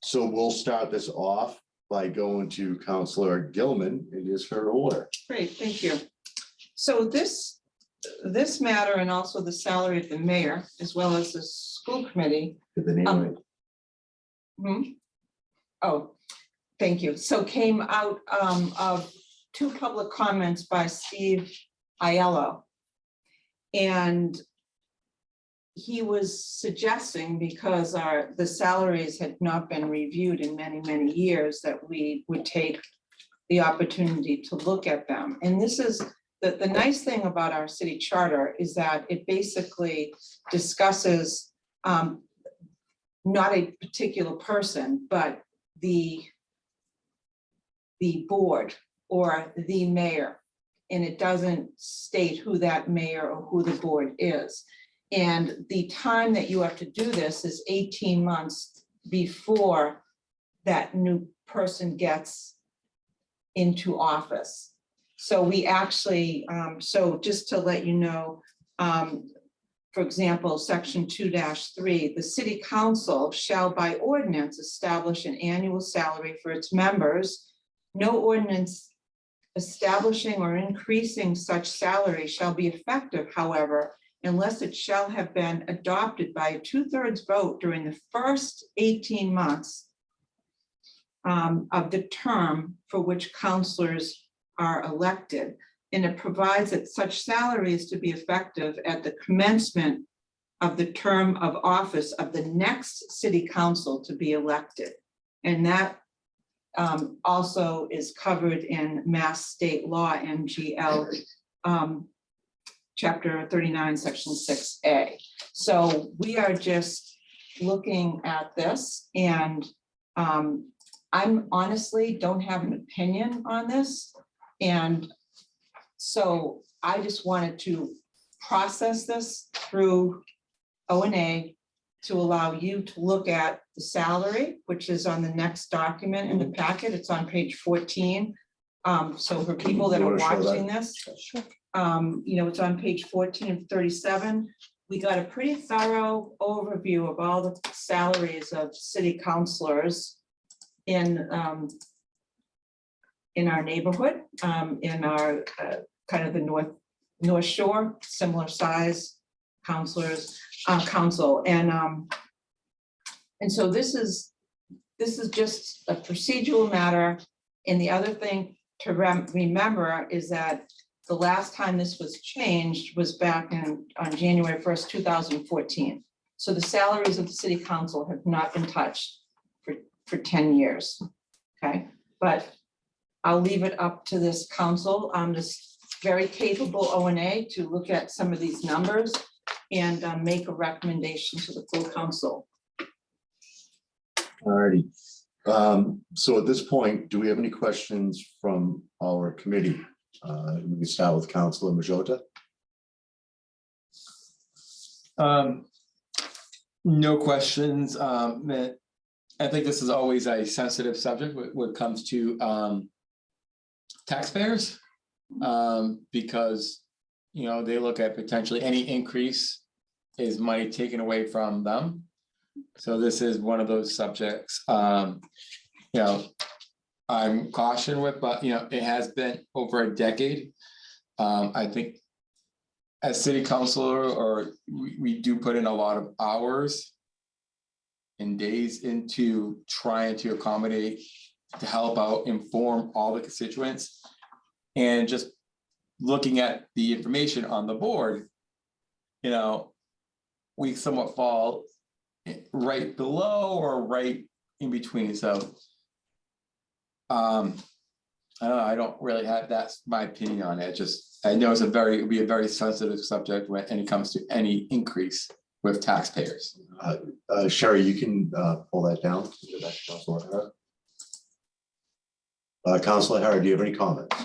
So we'll start this off by going to Counselor Gilman. It is her order. Great, thank you. So this matter and also the salary of the mayor, as well as the school committee. Get the name right. Oh, thank you. So came out of two public comments by Steve Aiello. And he was suggesting, because the salaries had not been reviewed in many, many years, that we would take the opportunity to look at them. And this is, the nice thing about our city charter is that it basically discusses not a particular person, but the board or the mayor. And it doesn't state who that mayor or who the board is. And the time that you have to do this is 18 months before that new person gets into office. So we actually, so just to let you know, for example, section 2-3, the city council shall by ordinance establish an annual salary for its members. No ordinance establishing or increasing such salary shall be effective, however, unless it shall have been adopted by a 2/3 vote during the first 18 months of the term for which councilors are elected. And it provides that such salary is to be effective at the commencement of the term of office of the next city council to be elected. And that also is covered in Mass State Law, MGL, Chapter 39, Section 6A. So we are just looking at this, and I'm honestly don't have an opinion on this. And so I just wanted to process this through O&A to allow you to look at the salary, which is on the next document in the packet. It's on page 14. So for people that You are wanna show that? watching this, it's on page 14 of 37. We got a pretty thorough overview of all the salaries of city councilors in our neighborhood, in our kind of the North Shore, similar size councilors, council, and so this is just a procedural matter. And the other thing to remember is that the last time this was changed was back on January 1st, 2014. So the salaries of the city council have not been touched for 10 years, okay? But I'll leave it up to this council, this very capable O&A to look at some of these numbers and make a recommendation to the full council. Alrighty. So at this point, do we have any questions from our committee? We can start with Councilor Majota. No questions. I think this is always a sensitive subject when it comes to taxpayers. Because, they look at potentially any increase is money taken away from them. So this is one of those subjects, I'm cautioned with, but it has been over a decade. I think as city councilor, we do put in a lot of hours and days into trying to accommodate, to help out, inform all the constituents. And just looking at the information on the board, we somewhat fall right below or right in between. So I don't really have, that's my opinion on it. I know it'd be a very sensitive subject when it comes to any increase with taxpayers. Sherry, you can pull that down. Councilor Hara, do you have any comments?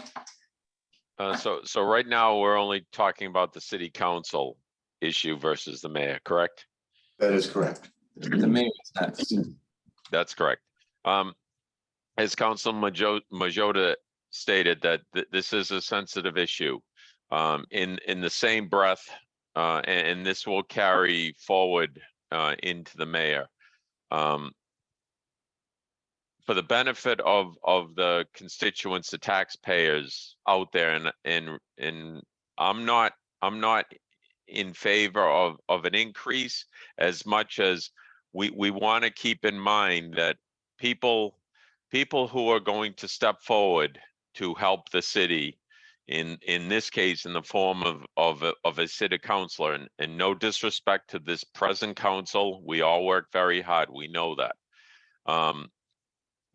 So right now, we're only talking about the city council issue versus the mayor, correct? That is correct. The mayor is next. That's correct. As Council Majota stated, that this is a sensitive issue. In the same breath, and this will carry forward into the mayor. For the benefit of the constituents, the taxpayers out there, and I'm not in favor of an increase as much as we want to keep in mind that people who are going to step forward to help the city, in this case, in the form of a city councilor, and no disrespect to this present council, we all work very hard, we know that.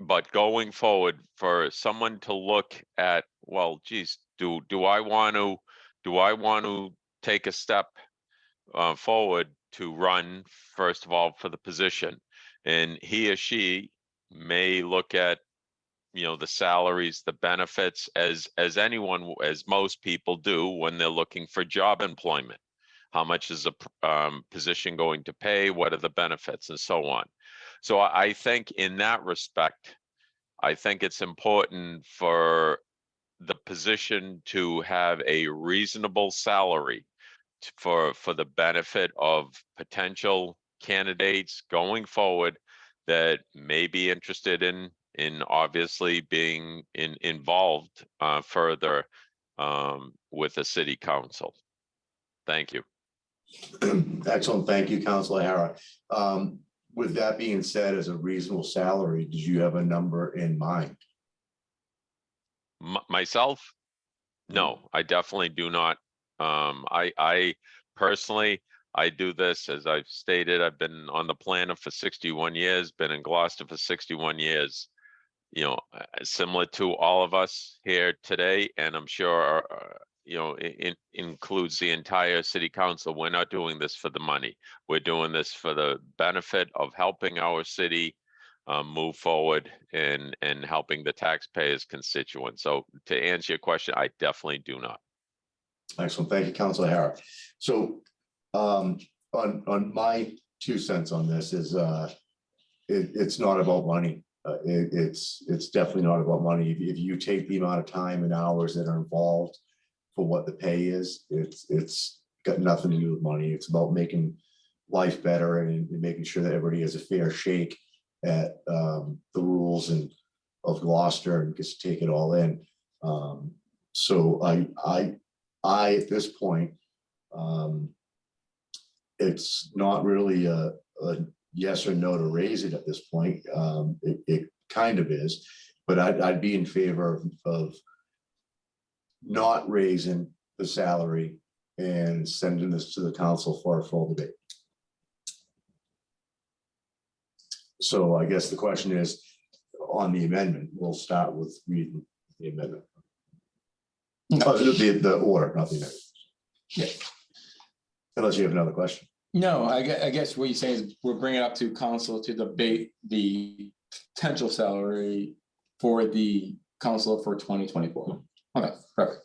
But going forward, for someone to look at, well, geez, do I want to take a step forward to run, first of all, for the position, and he or she may look at, the salaries, the benefits, as most people do when they're looking for job employment. How much is a position going to pay? What are the benefits, and so on. So I think in that respect, I think it's important for the position to have a reasonable salary for the benefit of potential candidates going forward that may be interested in obviously being involved further with the city council. Thank you. Excellent. Thank you, Councilor Hara. With that being said, as a reasonable salary, did you have a number in mind? Myself? No, I definitely do not. I personally, I do this, as I've stated, I've been on the planet for 61 years, been in Gloucester for 61 years, similar to all of us here today, and I'm sure, it includes the entire city council. We're not doing this for the money. We're doing this for the benefit of helping our city move forward and helping the taxpayers constituents. So to answer your question, I definitely do not. Excellent. Thank you, Councilor Hara. So on my 2 cents on this is it's not about money. It's definitely not about money. If you take the amount of time and hours that are involved for what the pay is, it's got nothing to do with money. It's about making life better and making sure that everybody has a fair shake at the rules and of Gloucester and gets to take it all in. So I at this point, it's not really a yes or no to raise it at this point. It kind of is, but I'd be in favor of not raising the salary and sending this to the council for a full debate. So I guess the question is, on the amendment, we'll start with reading the amendment. Oh, the order, not the amendment. Yeah. Unless you have another question. No, I guess what you're saying is we're bringing it up to council to debate the potential salary for the council for 2024. Okay, perfect.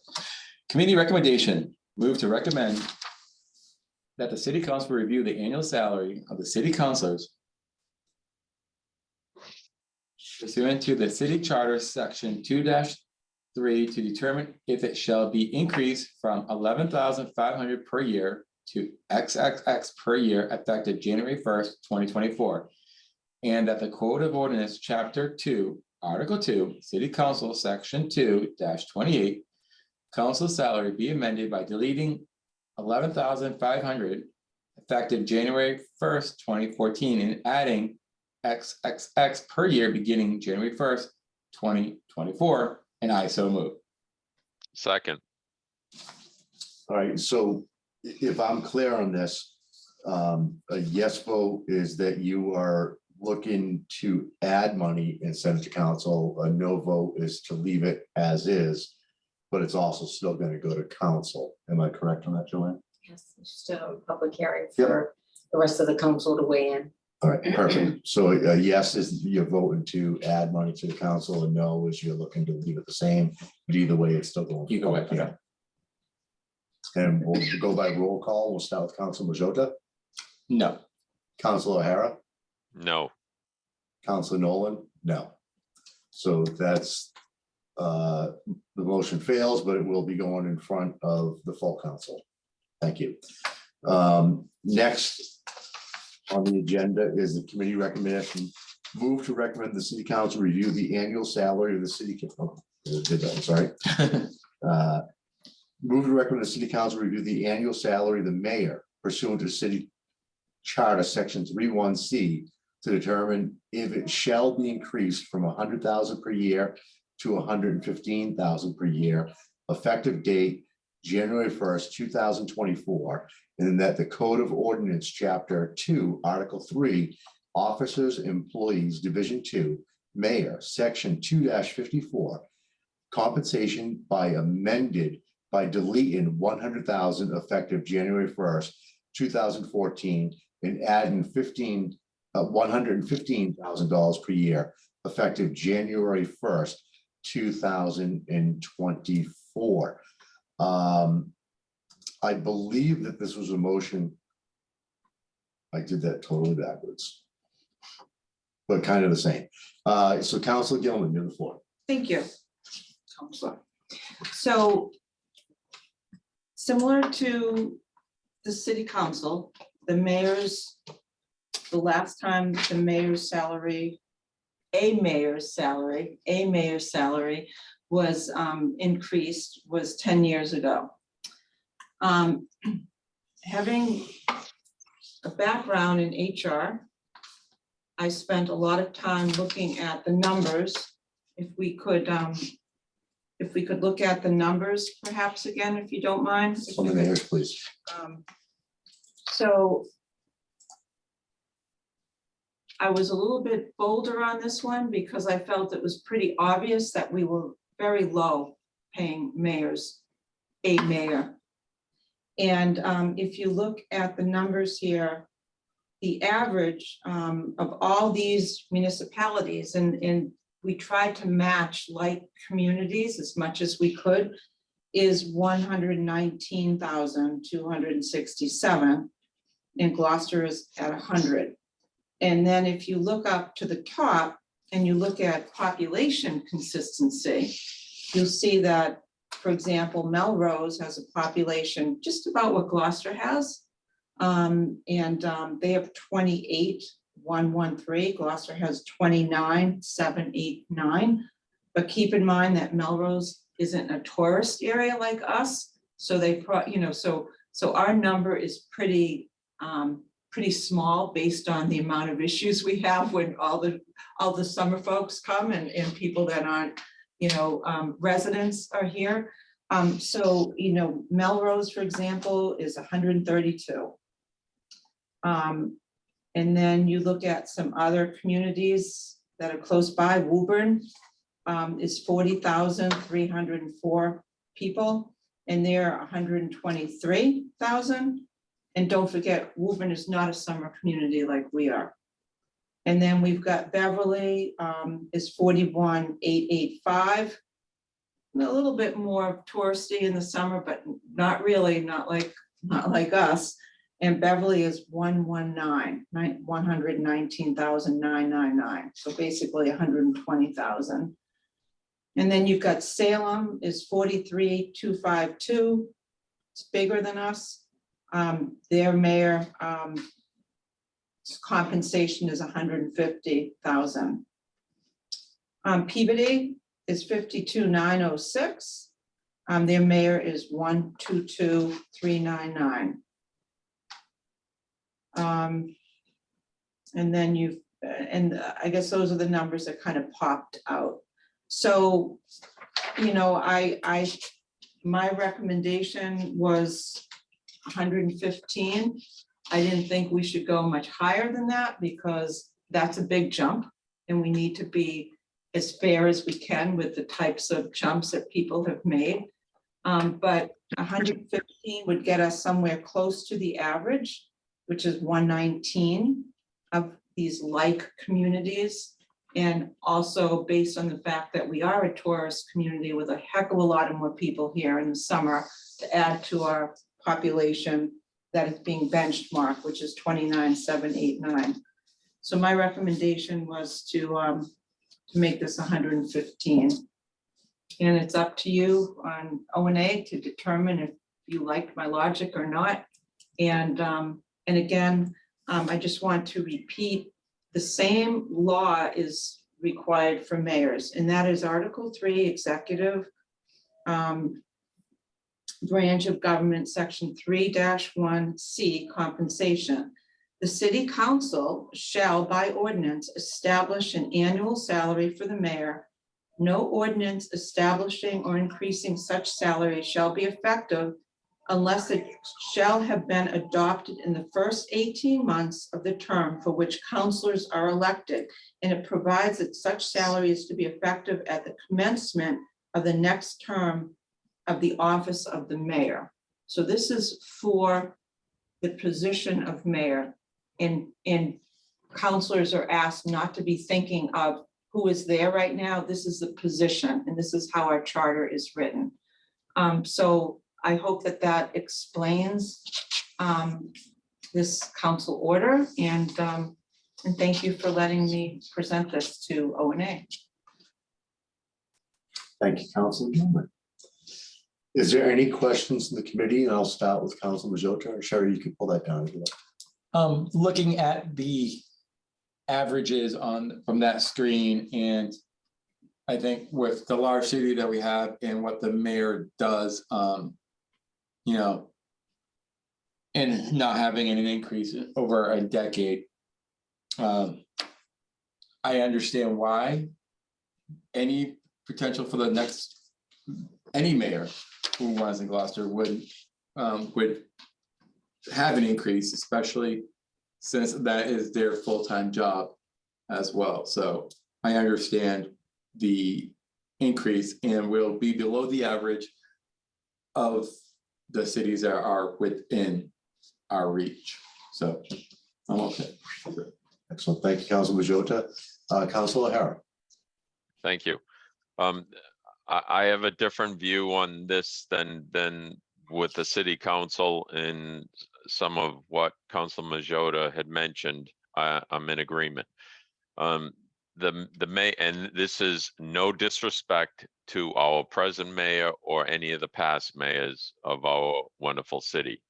Committee recommendation, move to recommend that the city council review the annual salary of the city councilors pursuant to the city charter section 2-3 to determine if it shall be increased from 11,500 per year to XXX per year effective January 1st, 2024. And that the Code of Ordinance, Chapter 2, Article 2, City Council, Section 2-28, council salary be amended by deleting 11,500 effective January 1st, 2014, and adding XXX per year beginning January 1st, 2024, and I so move. Second. All right, so if I'm clear on this, a yes vote is that you are looking to add money and send it to council. A no vote is to leave it as is, but it's also still going to go to council. Am I correct on that, Joanne? Yes, still a public hearing for the rest of the council to weigh in. All right, perfect. So a yes is you're voting to add money to the council, and no is you're looking to leave it the same, but either way, it's still going. You go public ahead. hearing. And we'll go by roll call. We'll start with Council Majota, No. Council O'Hara, No. Council Nolan, no. So that's the motion fails, but it will be going in front of the full council. Thank you. Next on the agenda is the committee recommendation. Move to recommend the city council review the annual salary of the city. Oh, I did that, I'm sorry. Move to recommend the city council review the annual salary of the mayor pursuant to city charter section 3(1)(c) to determine if it shall be increased from 100,000 per year to 115,000 per year, effective date January 1st, 2024, and that the Code of Ordinance, Chapter 2, Article 3, Officers, Employees, Division 2, Mayor, Section 2-54, compensation by amended by deleting 100,000 effective January 1st, 2014, and adding $115,000 per year effective January 1st, 2024. I believe that this was a motion. I did that totally backwards, but kind of the same. So Councilor Gilman, you have the floor. Thank you, Counselor. So similar to the city council, the last time the mayor's salary, a mayor's salary was increased was 10 years ago. Having a background in HR, I spent a lot of time looking at the numbers. If we could look at the numbers perhaps again, if you don't mind. On the mayor's, please. So I was a little bit bolder on this one because I felt it was pretty obvious that we were very low paying mayors, a mayor. And if you look at the numbers here, the average of all these municipalities, and we tried to match like communities as much as we could, is 119,267, and Gloucester is at 100. And then if you look up to the top, and you look at population consistency, you'll see that, for example, Melrose has a population just about what Gloucester has. They have 28,113. Gloucester has 29,789. But keep in mind that Melrose isn't a tourist area like us. So so our number is pretty small based on the amount of issues we have when all the summer folks come and people that aren't, residents are here. Melrose, for example, is 132. And then you look at some other communities that are close by. Woburn is 40,304 people, and they're 123,000. And don't forget, Woburn is not a summer community like we are. And then we've got Beverly is 41,885. A little bit more touristy in the summer, but not really, not like us. And Beverly is 119,999. So basically 120,000. And then you've got Salem is 43,252. It's bigger than us. Their mayor compensation is 150,000. Peabody is 52,906. Their mayor is 122,399. And then I guess those are the numbers that kind of popped out. So, my recommendation was 115. I didn't think we should go much higher than that because that's a big jump and we need to be as fair as we can with the types of jumps that people have made. But 115 would get us somewhere close to the average, which is 119 of these like communities. And also based on the fact that we are a tourist community with a heck of a lot of more people here in the summer to add to our population that is being benchmarked, which is 29,789. So my recommendation was to make this 115. And it's up to you on O&A to determine if you liked my logic or not. And again, I just want to repeat, the same law is required for mayors, and that is Article 3, Executive Branch of Government, Section 3-1C, Compensation. The City Council shall, by ordinance, establish an annual salary for the mayor. No ordinance establishing or increasing such salary shall be effective unless it shall have been adopted in the first 18 months of the term for which councilors are elected, and it provides that such salary is to be effective at the commencement of the next term of the office of the mayor. So this is for the position of mayor, and councilors are asked not to be thinking of who is there right now. This is the position, and this is how our charter is written. So I hope that explains this council order, and thank you for letting me present this to O&A. Thank you, Councilor Gilman. Is there any questions in the committee? And I'll start with Councilor Majota, or Sherry, you can pull that down if you like. Looking at the averages from that screen, and I think with the large city that we have and what the mayor does, and not having an increase over a decade, I understand why any potential for the next, any mayor who runs in Gloucester would have an increase, especially since that is their full-time job as well. So I understand the increase and will be below the average of the cities that are within our reach. So I'm okay. Excellent. Thank you, Councilor Majota. Councilor O'Hara. Thank you. I have a different view on this than with the city council, and some of what Councilor Majota had mentioned. I'm in agreement. the mayor, and this is no disrespect to our present mayor or any of the past mayors of our wonderful city.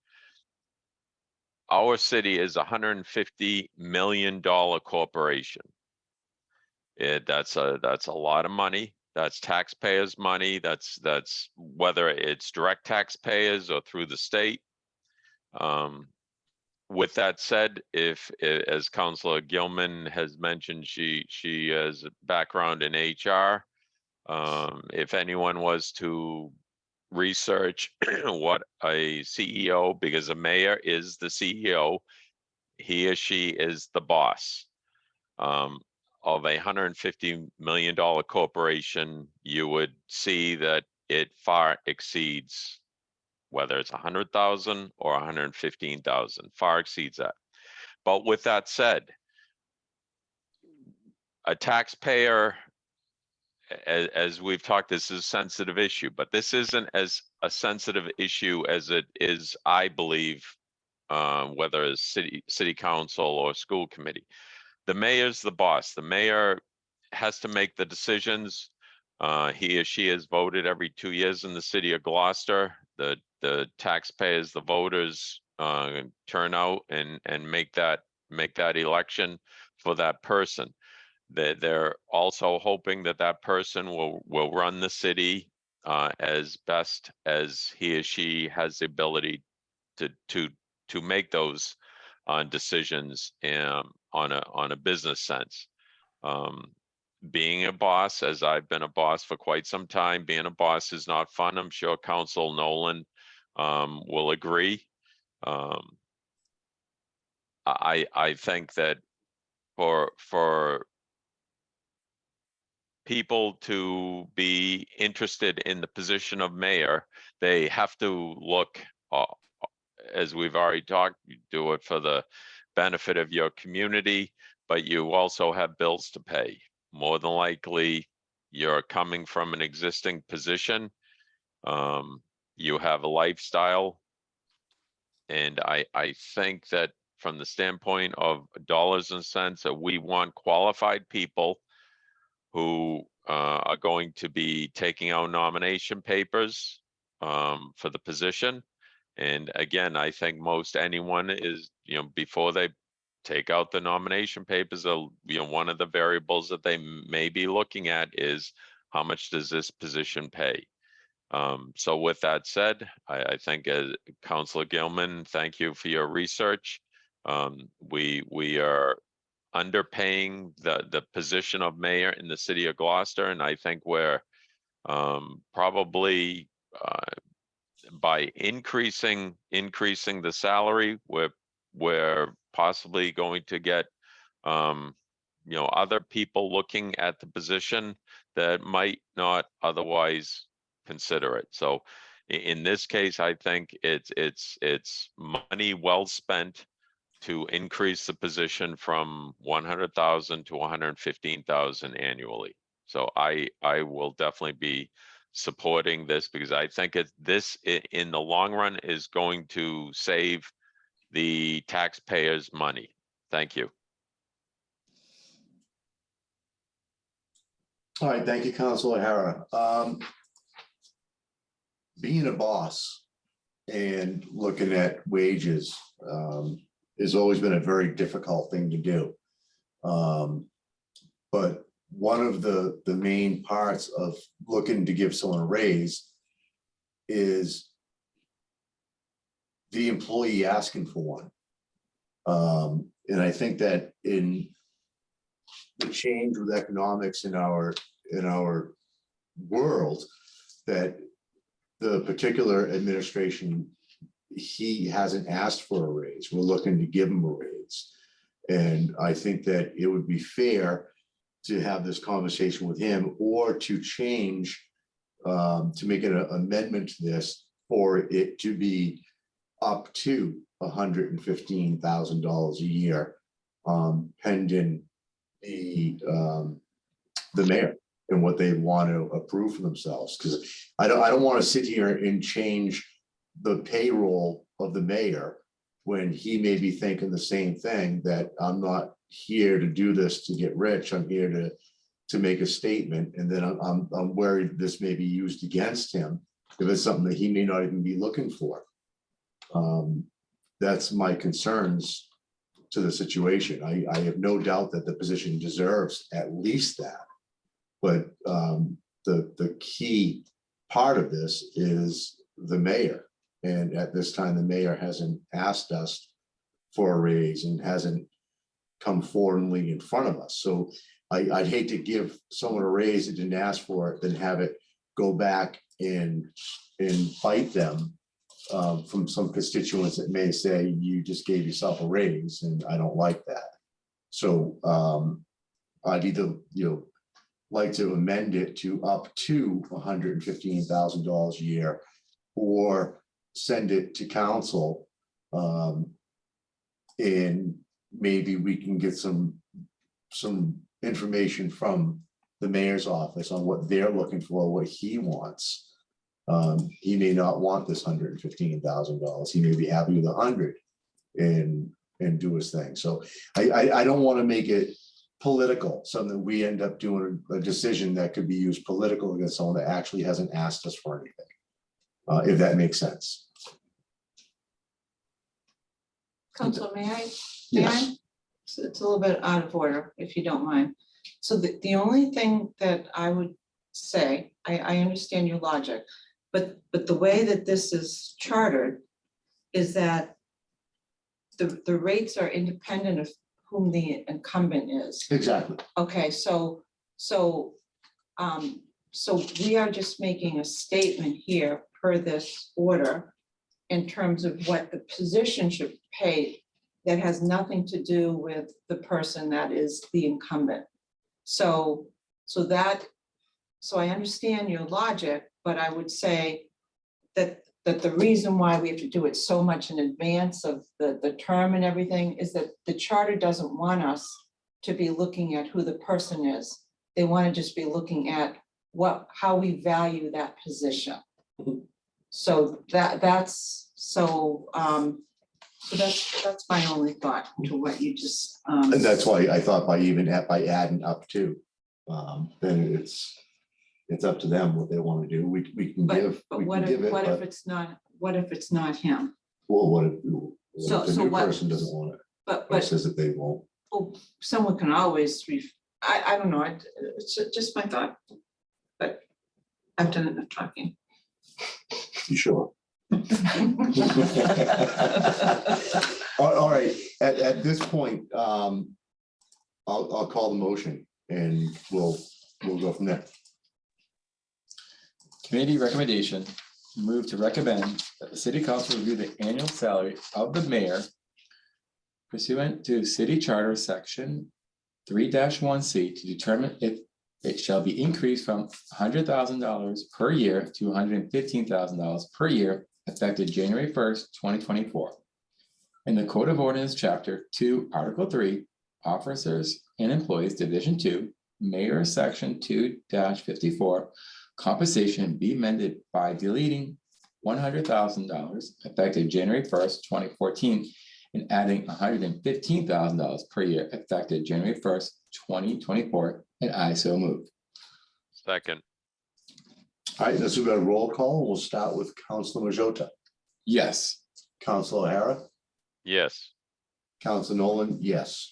Our city is a $150 million corporation. That's a lot of money. That's taxpayers' money. That's whether it's direct taxpayers or through the state. With that said, as Councilor Gilman has mentioned, she has a background in HR. If anyone was to research what a CEO, because a mayor is the CEO, he or she is the boss of a $150 million corporation, you would see that it far exceeds, whether it's 100,000 or 115,000, far exceeds that. But with that said, a taxpayer, as we've talked, this is a sensitive issue, but this isn't as a sensitive issue as it is, I believe, whether it's city council or school committee. The mayor's the boss. The mayor has to make the decisions. He or she is voted every 2 years in the city of Gloucester. The taxpayers, the voters turn out and make that election for that person. They're also hoping that that person will run the city as best as he or she has the ability to make those decisions on a business sense. Being a boss, as I've been a boss for quite some time, being a boss is not fun. I'm sure Council Nolan will agree. I think that for people to be interested in the position of mayor, they have to look, as we've already talked, you do it for the benefit of your community, but you also have bills to pay. More than likely, you're coming from an existing position. You have a lifestyle. And I think that from the standpoint of dollars and cents, that we want qualified people who are going to be taking out nomination papers for the position. And again, I think most anyone is, before they take out the nomination papers, one of the variables that they may be looking at is how much does this position pay? So with that said, I think Councilor Gilman, thank you for your research. We are underpaying the position of mayor in the city of Gloucester, and I think we're probably by increasing the salary, we're possibly going to get other people looking at the position that might not otherwise consider it. So in this case, I think it's money well spent to increase the position from 100,000 to 115,000 annually. So I will definitely be supporting this because I think this in the long run is going to save the taxpayers money. Thank you. All right, thank you, Councilor O'Hara. Being a boss and looking at wages has always been a very difficult thing to do. But one of the main parts of looking to give someone a raise is the employee asking for one. And I think that in the change with economics in our world, that the particular administration, he hasn't asked for a raise. We're looking to give him a raise. And I think that it would be fair to have this conversation with him or to change, to make an amendment to this for it to be up to $115,000 a year, pending the mayor and what they want to approve for themselves. Because I don't want to sit here and change the payroll of the mayor when he may be thinking the same thing, that I'm not here to do this to get rich. I'm here to make a statement, and then I'm worried this may be used against him if it's something that he may not even be looking for. That's my concerns to the situation. I have no doubt that the position deserves at least that. But the key part of this is the mayor. And at this time, the mayor hasn't asked us for a raise and hasn't come formally in front of us. So I'd hate to give someone a raise that didn't ask for it, then have it go back and bite them from some constituents that may say, you just gave yourself a raise, and I don't like that. So I'd either, like to amend it to up to $115,000 a year, or send it to council. And maybe we can get some information from the mayor's office on what they're looking for, what he wants. He may not want this $115,000. He may be happy with 100 and do his thing. So I don't want to make it political, something we end up doing a decision that could be used political against someone that actually hasn't asked us for anything, if that makes sense. Council, may I? Yes. So it's a little bit out of order, if you don't mind. So the only thing that I would say, I understand your logic, but the way that this is chartered is that the rates are independent of whom the incumbent is. Exactly. Okay, so we are just making a statement here per this order in terms of what the position should pay. That has nothing to do with the person that is the incumbent. So I understand your logic, but I would say that the reason why we have to do it so much in advance of the term and everything is that the charter doesn't want us to be looking at who the person is. They want to just be looking at how we value that position. So that's my only thought to what you just. And that's why I thought by adding up to, then it's up to them what they want to do. We can give. But we what can give if, it, what but- if it's not, what if it's not him? Well, what if So- the so new what- person doesn't want it, or But says that they won't? someone can always, I don't know, it's just my thought. But I've done enough talking. You sure? All right, at this point, I'll call the motion and we'll go from there. Committee recommendation, move to recommend that the city council review the annual salary of the mayor pursuant to city charter section 3-1C to determine if it shall be increased from $100,000 per year to $115,000 per year effective January 1st, 2024. In the Code of Ordinance, Chapter 2, Article 3, Officers and Employees, Division 2, Mayor, Section 2-54, compensation be amended by deleting $100,000 effective January 1st, 2014, and adding $115,000 per year effective January 1st, 2024, and I so move. Second, All right, this will be a roll call. We'll start with Councilor Majota, Yes. Councilor O'Hara, yes. Councilor Nolan, yes.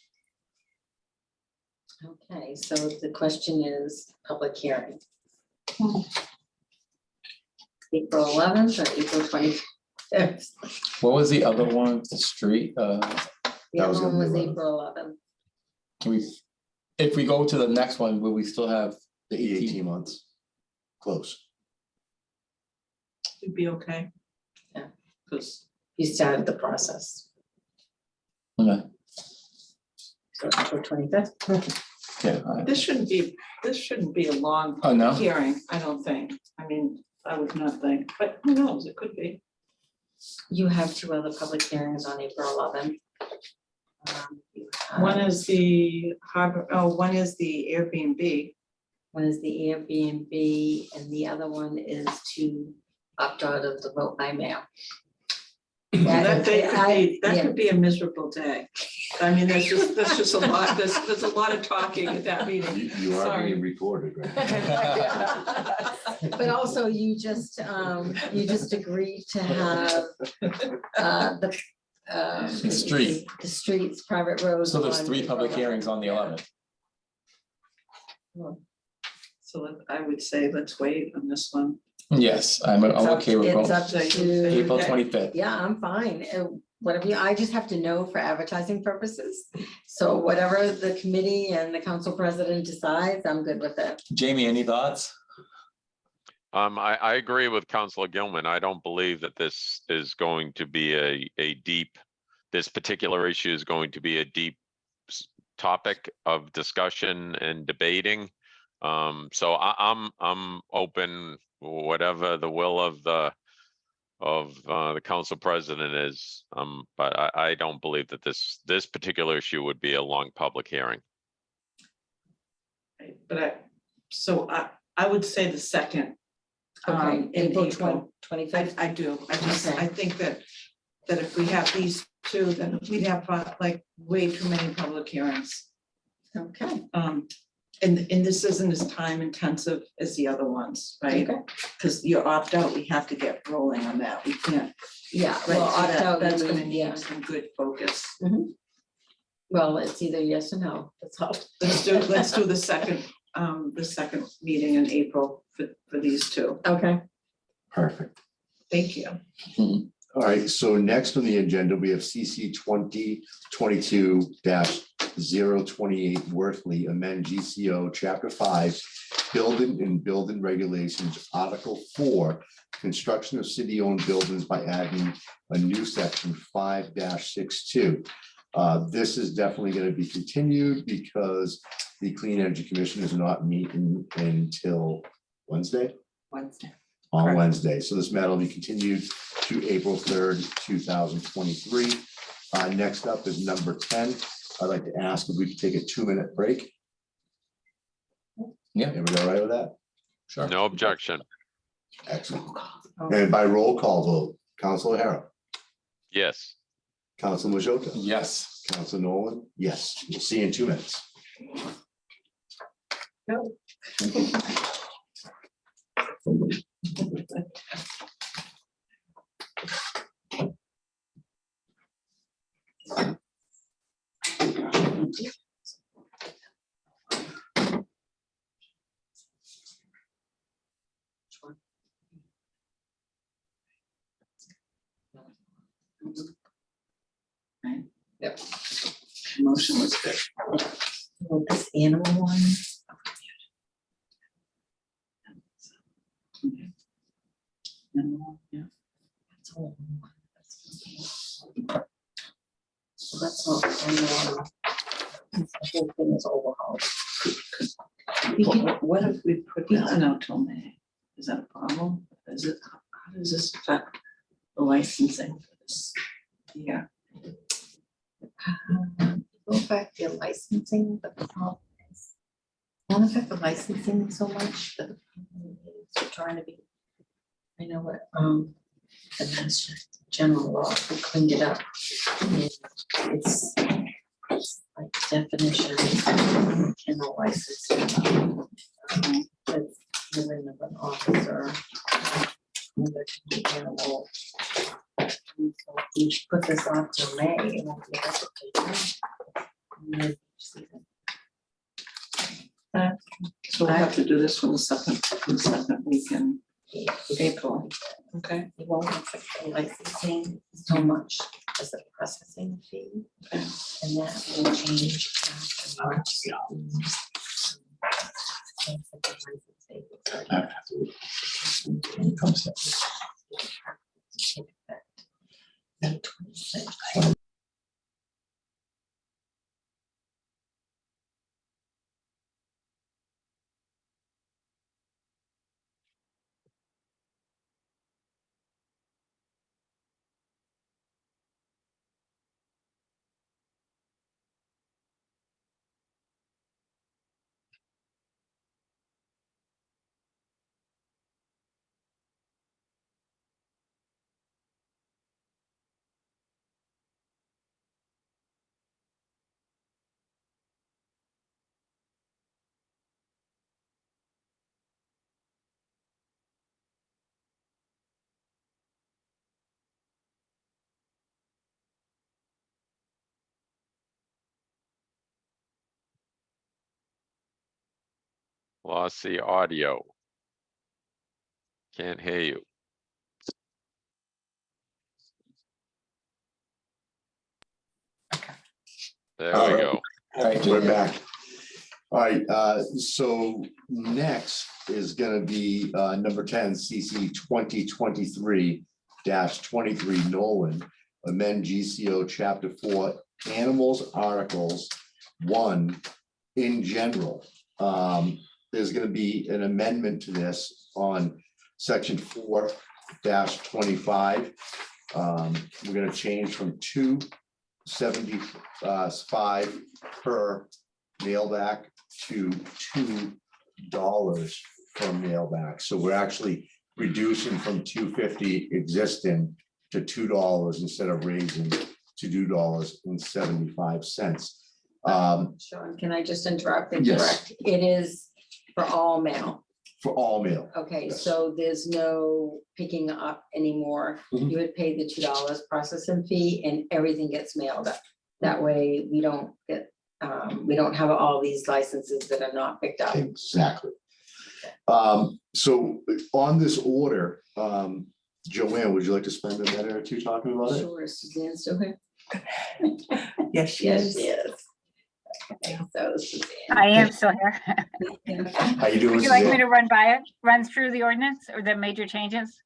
Okay, so the question is public hearing. April 11th or April 25th? What was the other one? The street? The That was other one gonna be was 11th. April 11th. Can we, if we go to the next one, will we still have the The 18? 18 months, close. It'd be okay. Yeah. Because You started the process. Okay. So April 25th. Yeah. all right. this shouldn't be a long Oh, no? hearing, I don't think. I mean, I would not think, but who knows, it could be. You have two other public hearings on April 11th. You have- One is the harbor, one is the Airbnb. One is the Airbnb and the other one is to opt out of the vote by mail. That day could be, Yeah. that could be a miserable day. I mean, that's just a lot, there's a lot of talking at that meeting. You are Sorry. being recorded, right? But also you just agreed to have the. The street. The streets, private roads. So there's on 3 public April hearings on the 11th. So I would say let's wait on this one. Yes, I'm It's up- okay with It's both. up to. April 25th. Yeah, I'm fine. Whatever, I just have to know for advertising purposes. So whatever the committee and the council president decides, I'm good with it. Jamie, any thoughts? I agree with Councilor Gilman. I don't believe that this is going to be a deep, this particular issue is going to be a deep topic of discussion and debating. So I'm open, whatever the will of the council president is. But I don't believe that this particular issue would be a long public hearing. But I would say the second. Okay, In April April. 25th. I do. Okay. I think that if we have these two, then we'd have like way too many public hearings. Okay. And this isn't as time intensive as the other ones, right? Okay. Because your opt out, we have to get rolling on that. We can't. Yeah, right, well, so opt out, that's you gonna mean, yeah. need some good focus. Well, it's either yes or no. That's all. Let's do the second meeting in April for these two. Okay. Perfect. Thank you. All right, so next on the agenda, we have CC 2022-028 Worthley, amend GCO Chapter 5, Building and Building Regulations, Article 4, construction of city-owned buildings by adding a new section 5-62. This is definitely going to be continued because the Clean Energy Commission is not meeting until Wednesday. Wednesday. On Correct. Wednesday. So this matter will be continued to April 3rd, 2023. Next up is number 10. I'd like to ask if we could take a 2-minute break. Yeah. Everybody all right with that? Sure. No objection. Excellent. And by roll call vote, Council O'Hara, Yes. Council Majota, Yes. Council Nolan, yes. We'll see you in 2 minutes. No. Right. Yep. Motion was good. Well, this animal one. Yeah. That's all. So that's all. The whole thing is overhauled. What if we put these out till May? Is that a problem? Is it, how does this affect the licensing for this year? Go back to licensing, but the problem is, not affect the licensing so much, but the problem is we're trying to be. I know what, the Mass General Law, we cleaned it up. And it's like definition in the license. It's given of an officer. Whether to be animal. And so if we should put this off till May, it won't be able to take it. So we'll have to do this for the second week in April. Okay. It won't affect the licensing so much as the processing fee. And that will change after March. May 26th. Lost the audio. Can't hear you. There we Alright. go. All right, We're Julia. back. All right, so next is gonna be number 10, CC 2023-23 Nolan, amend GCO Chapter 4, Animals Articles 1 in general. There's gonna be an amendment to this on section 4-25. We're gonna change from 2.75 per mailback to $2 per mailback. So we're actually reducing from $2.50 existing to $2 instead of raising to $2.75. Sean, can I just interrupt and Yes. correct? It is for all mail. For all mail. Okay, Yes. so there's no picking up anymore. Mhm. You would pay the $2 processing fee and everything gets mailed up. That way we don't get, we don't have all these licenses that are not picked up. Exactly. So on this order, Joanne, would you like to spend a minute or two talking about it? Sure, is Suzanne still here? Yes, she Yes, is. she is. Okay, so Suzanne. I am still here. How you doing, Would you like me Suzanne? to run through the ordinance or the major changes?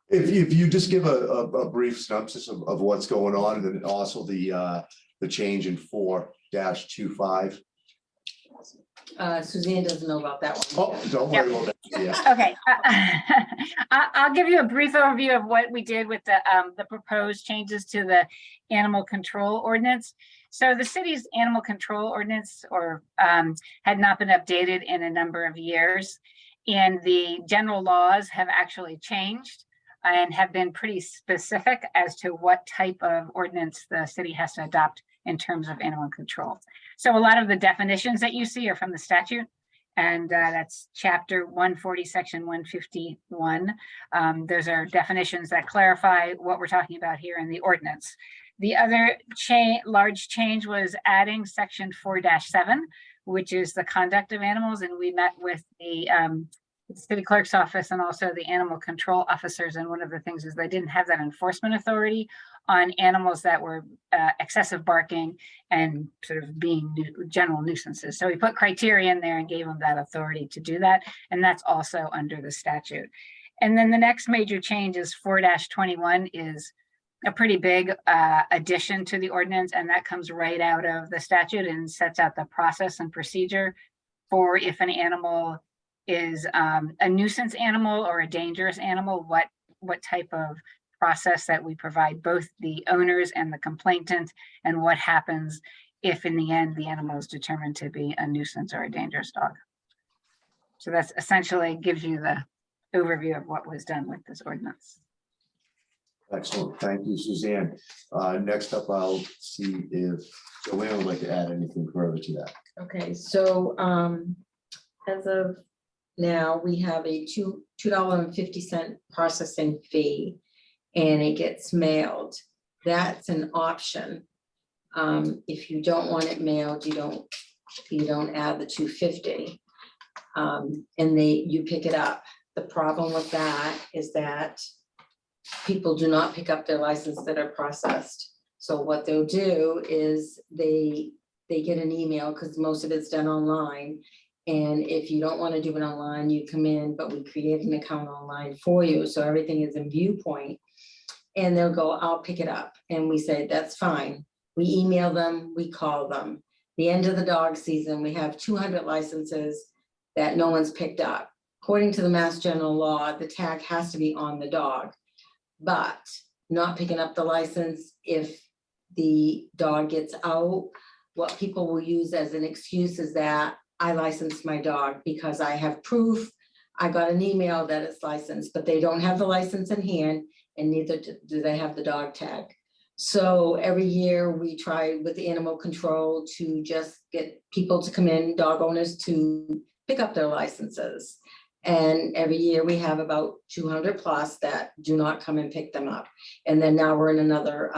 If you just give a brief synopsis of what's going on, and then also the change in 4-25. Suzanne doesn't know about that one. Oh, don't worry about that. Yeah. Okay. I'll give you a brief overview of what we did with the proposed changes to the animal control ordinance. So the city's animal control ordinance had not been updated in a number of years. And the general laws have actually changed and have been pretty specific as to what type of ordinance the city has to adopt in terms of animal control. So a lot of the definitions that you see are from the statute, and that's chapter 140, section 151. Those are definitions that clarify what we're talking about here in the ordinance. The other large change was adding section 4-7, which is the conduct of animals, and we met with the city clerk's office and also the animal control officers. And one of the things is they didn't have that enforcement authority on animals that were excessive barking and sort of being general nuisances. So we put criteria in there and gave them that authority to do that. And that's also under the statute. And then the next major change is 4-21 is a pretty big addition to the ordinance. And that comes right out of the statute and sets out the process and procedure for if an animal is a nuisance animal or a dangerous animal, what type of process that we provide both the owners and the complainant, and what happens if in the end the animal is determined to be a nuisance or a dangerous dog. So that's essentially gives you the overview of what was done with this ordinance. Excellent. Thank you, Suzanne. Next up, I'll see if Joanne would like to add anything further to that. Okay, so as of now, we have a $2.50 processing fee, and it gets mailed. That's an option. If you don't want it mailed, you don't add the $2.50. And you pick it up. The problem with that is that people do not pick up their license that are processed. So what they'll do is they get an email, because most of it's done online. And if you don't want to do it online, you come in, but we create an account online for you. So everything is in Viewpoint. And they'll go, I'll pick it up. And we say, that's fine. We email them, we call them. The end of the dog season, we have 200 licenses that no one's picked up. According to the Mass General Law, the tag has to be on the dog, but not picking up the license if the dog gets out. What people will use as an excuse is that I licensed my dog because I have proof. I got an email that it's licensed, but they don't have the license in hand, and neither do they have the dog tag. So every year we try with the animal control to just get people to come in, dog owners, to pick up their licenses. And every year we have about 200 plus that do not come and pick them up. And then now we're in another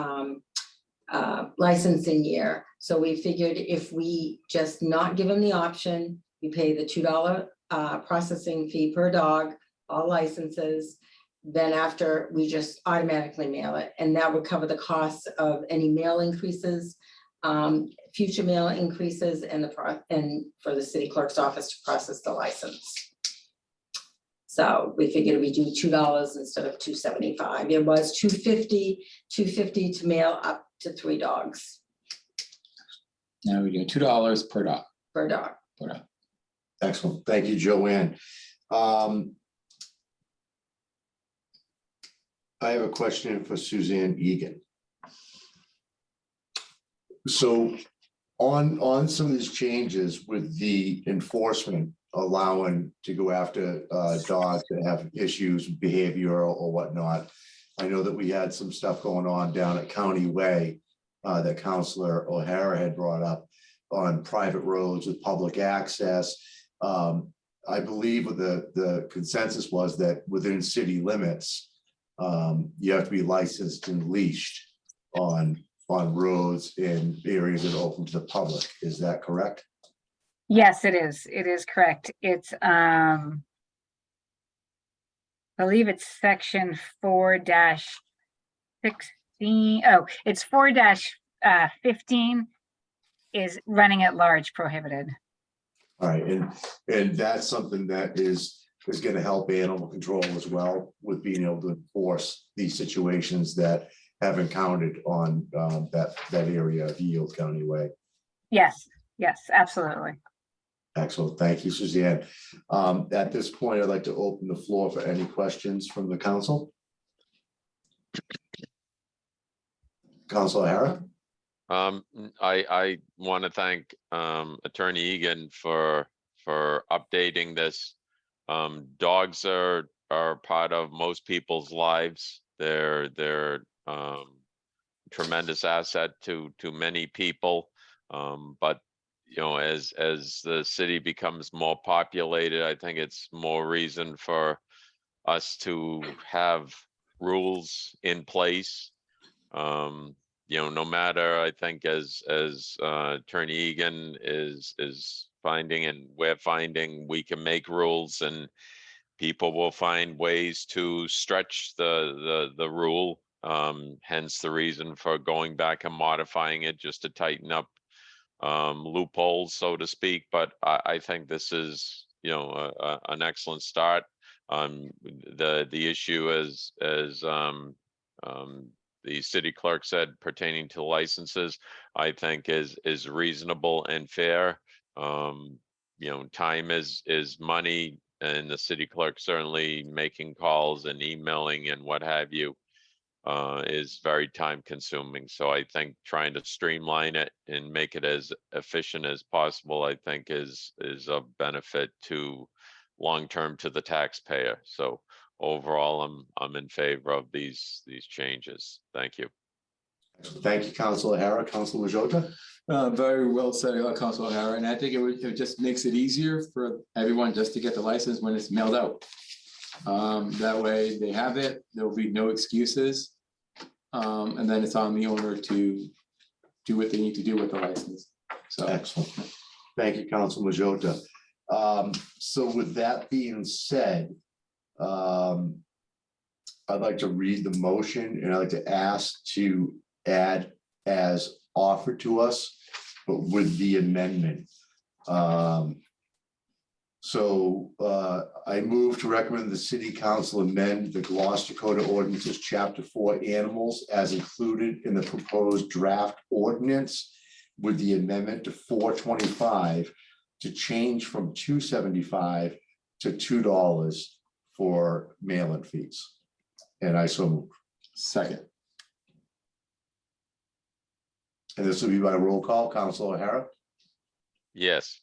licensing year. So we figured if we just not give them the option, you pay the $2 processing fee per dog, all licenses. Then after, we just automatically mail it, and that would cover the costs of any mail increases, future mail increases, and and for the city clerk's office to process the license. So we figured we do $2 instead of $2.75. It was $2.50 to mail up to 3 dogs Now we do $2 per dog. per dog. Excellent. Thank you, Joanne. I have a question for Suzanne Egan. So on some of these changes with the enforcement allowing to go after dogs that have issues, behavioral or whatnot, I know that we had some stuff going on down at County Way that Councilor O'Hara had brought up on private roads with public access. I believe the consensus was that within city limits, you have to be licensed and leashed on roads in areas that are open to the public. Is that correct? Yes, it is. It is correct. It's, I believe it's section 4-16. Oh, it's 4-15 is running at large prohibited. All right, and that's something that is going to help animal control as well with being able to enforce these situations that have encountered on that area of Yield County Way. Yes, absolutely. Excellent. Thank you, Suzanne. At this point, I'd like to open the floor for any questions from the council. Councilor O'Hara? I want to thank Attorney Egan for updating this. Dogs are part of most people's lives. They're tremendous asset to many people. But you know, as the city becomes more populated, I think it's more reason for us to have rules in place. You know, no matter, I think as Attorney Egan is finding and we're finding, we can make rules and people will find ways to stretch the rule. Hence the reason for going back and modifying it just to tighten up loopholes, so to speak. But I think this is, you know, an excellent start. The issue as the city clerk said pertaining to licenses, I think is reasonable and fair. You know, time is money, and the city clerk certainly making calls and emailing and what have you is very time consuming. So I think trying to streamline it and make it as efficient as possible, I think is a benefit to long-term to the taxpayer. So overall, I'm in favor of these changes. Thank you. Thank you, Councilor O'Hara. Councilor Majota? Very well said, Councilor O'Hara, and I think it just makes it easier for everyone just to get the license when it's mailed out. That way they have it, there'll be no excuses. And then it's on the owner to do what they need to do with the license. So Excellent. Thank you, Councilor Majota. So with that being said, I'd like to read the motion and I'd like to ask to add as offered to us, but with the amendment. I move to recommend the city council amend the Gloucester Code of Ordinances, Chapter 4, Animals, as included in the proposed draft ordinance with the amendment to 425 to change from $2.75 to $2 for mail-in fees. And I so move. second, And this will be by roll call. Councilor O'Hara, Yes.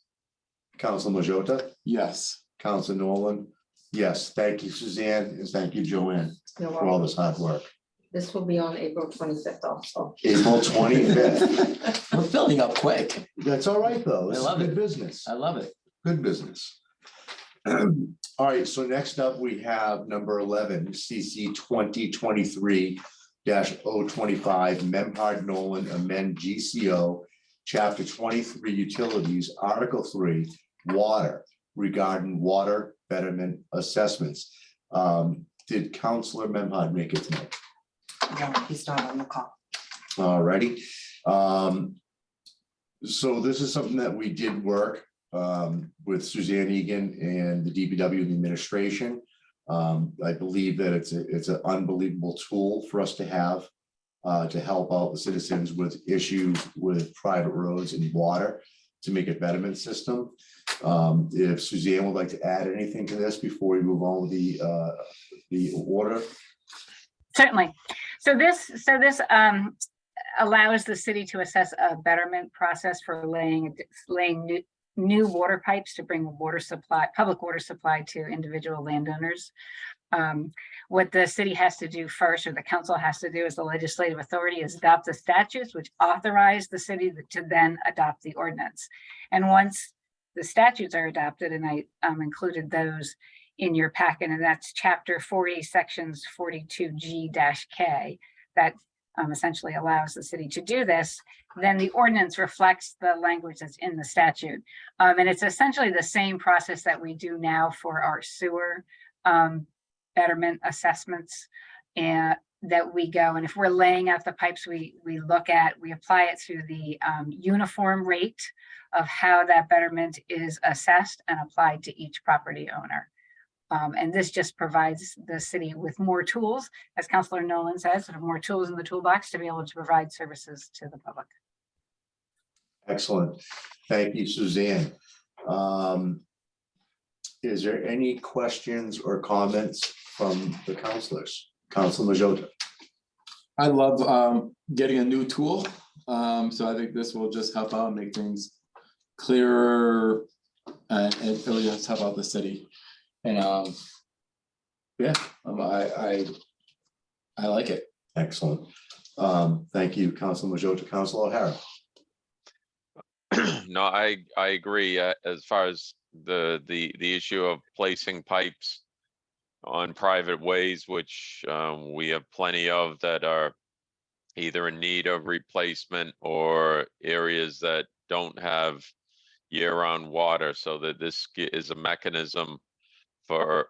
Councilor Majota, yes. Councilor Nolan. Yes, thank you, Suzanne, and thank you, Joanne, You're for all welcome. this hard work. This will be on April 25th also. April 25th. We're filling up quick. That's all right, though. This I is love good it. business. I love it. Good business. All right, so next up, we have number 11, CC 2023-025, Memhard Nolan amend GCO, Chapter 23 Utilities, Article 3, Water, regarding water betterment assessments. Did Counselor Memhard make it tonight? No, he's not on the call. Alrighty. So this is something that we did work with Suzanne Egan and the DPW and the administration. I believe that it's an unbelievable tool for us to have to help out the citizens with issues with private roads and water to make a betterment system. If Suzanne would like to add anything to this before we move on with the order. Certainly. So this allows the city to assess a betterment process for laying new water pipes to bring public water supply to individual landowners. What the city has to do first, or the council has to do as the legislative authority, is adopt the statutes which authorize the city to then adopt the ordinance. And once the statutes are adopted, and I included those in your packet, and that's chapter 40, sections 42G-K, that essentially allows the city to do this, then the ordinance reflects the language that's in the statute. And it's essentially the same process that we do now for our sewer betterment assessments, and that we go, and if we're laying out the pipes, we apply it through the uniform rate of how that betterment is assessed and applied to each property owner. And this just provides the city with more tools, as Councilor Nolan says, sort of more tools in the toolbox to be able to provide services to the public. Excellent. Thank you, Suzanne. Is there any questions or comments from the councilors? Councilor Majota. I love getting a new tool. So I think this will just help out and make things clearer, and it really does help out the city. And yeah, I like it. Excellent. Thank you, Councilor Majota. Councilor O'Hara. No, I agree, as far as the issue of placing pipes on private ways, which we have plenty of that are either in need of replacement or areas that don't have year-round water, so that this is a mechanism for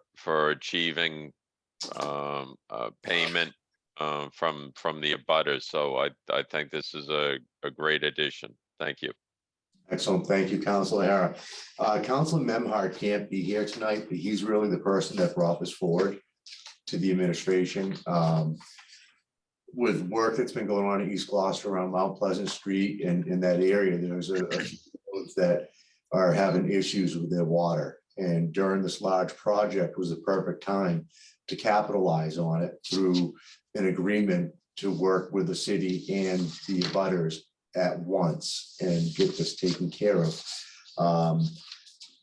achieving payment from the abutters. So I think this is a great addition. Thank you. Excellent. Thank you, Councilor O'Hara. Councilor Memhard can't be here tonight, but he's really the person that brought this forward to the administration. With work that's been going on in East Gloucester around Mount Pleasant Street and in that area, there's a few roads that are having issues with their water. And during this large project was the perfect time to capitalize on it through an agreement to work with the city and the abutters at once and get this taken care of.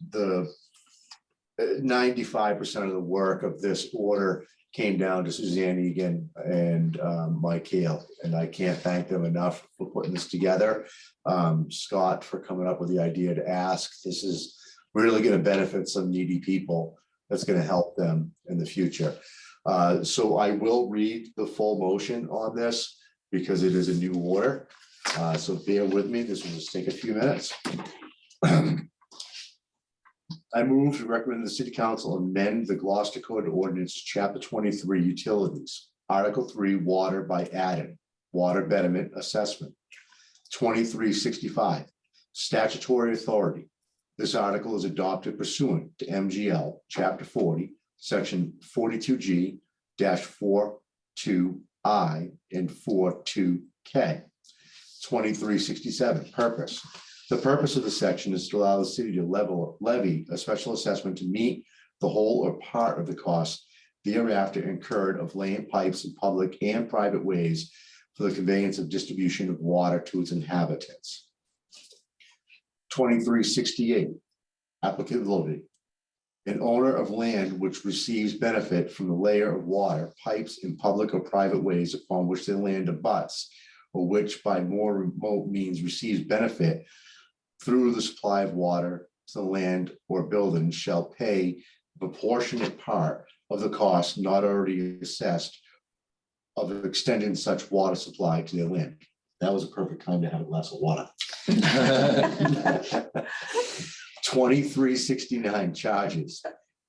The 95% of the work of this order came down to Suzanne Egan and Mike Hale, and I can't thank them enough for putting this together. Scott for coming up with the idea to ask. This is really going to benefit some needy people. That's going to help them in the future. So I will read the full motion on this because it is a new order. So bear with me. This will just take a few minutes. I move to recommend the City Council amend the Gloucester Code Ordinance, Chapter 23, Utilities, Article 3, Water by adding Water Betterment Assessment, 2365, Statutory Authority. This article is adopted pursuant to MGL, Chapter 40, Section 42G-42I and 42K. 2367, purpose. The purpose of the section is to allow the city to levy a special assessment to meet the whole or part of the cost thereafter incurred of laying pipes in public and private ways for the conveyance of distribution of water to its inhabitants. 2368, applicability. An owner of land which receives benefit from the layer of water, pipes in public or private ways upon which the land abuts, or which by more remote means receives benefit through the supply of water to the land or building shall pay a proportionate part of the cost not already assessed of extending such water supply to their land. That was a perfect time to have a glass of water. 2369 charges.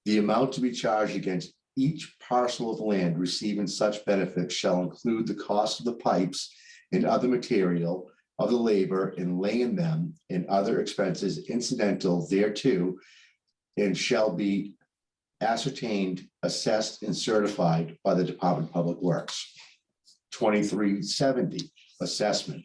The amount to be charged against each parcel of land receiving such benefit shall include the cost of the pipes and other material of the labor in laying them and other expenses incidental thereto, and shall be ascertained, assessed, and certified by the Department of Public Works. 2370, assessment.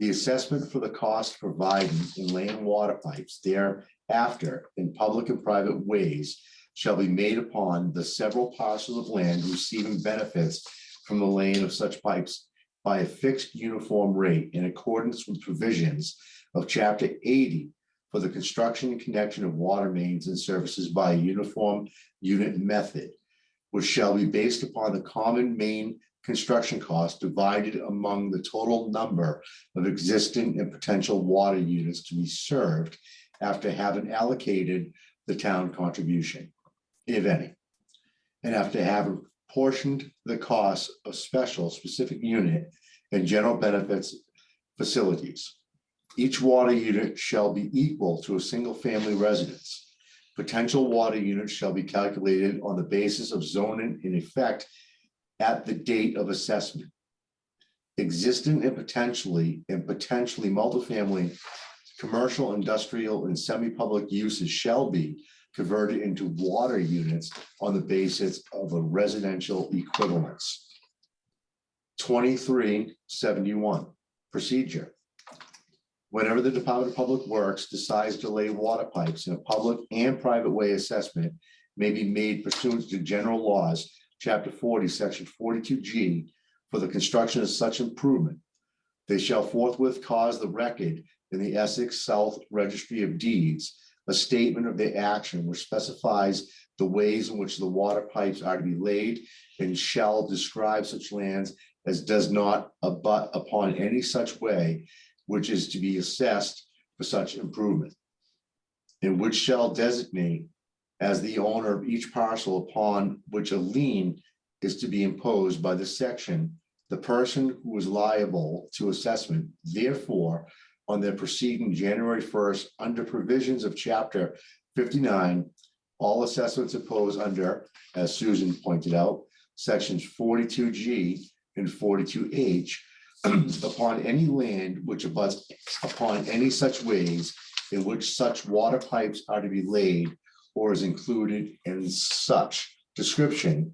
The assessment for the cost providing and laying water pipes thereafter in public and private ways shall be made upon the several parcels of land receiving benefits from the laying of such pipes by a fixed uniform rate in accordance with provisions of Chapter 80 for the construction and connection of water mains and services by a uniform unit method, which shall be based upon the common main construction cost divided among the total number of existing and potential water units to be served after having allocated the town contribution, if any, and after having portioned the costs of special specific unit and general benefits facilities. Each water unit shall be equal to a single family residence. Potential water units shall be calculated on the basis of zoning in effect at the date of assessment. Existing and potentially multifamily, commercial, industrial, and semi-public uses shall be converted into water units on the basis of a residential equivalence. 2371, procedure. Whenever the Department of Public Works decides to lay water pipes in a public and private way, assessment may be made pursuant to general laws, Chapter 40, Section 42G, for the construction of such improvement. They shall forthwith cause the record in the Essex South Registry of Deeds a statement of their action which specifies the ways in which the water pipes are to be laid, and shall describe such lands as does not abut upon any such way which is to be assessed for such improvement, and which shall designate as the owner of each parcel upon which a lien is to be imposed by this section, the person who is liable to assessment. Therefore, on their proceeding January 1st, under provisions of Chapter 59, all assessments imposed under, as Susan pointed out, Sections 42G and 42H upon any land which abuts upon any such ways in which such water pipes are to be laid or is included in such description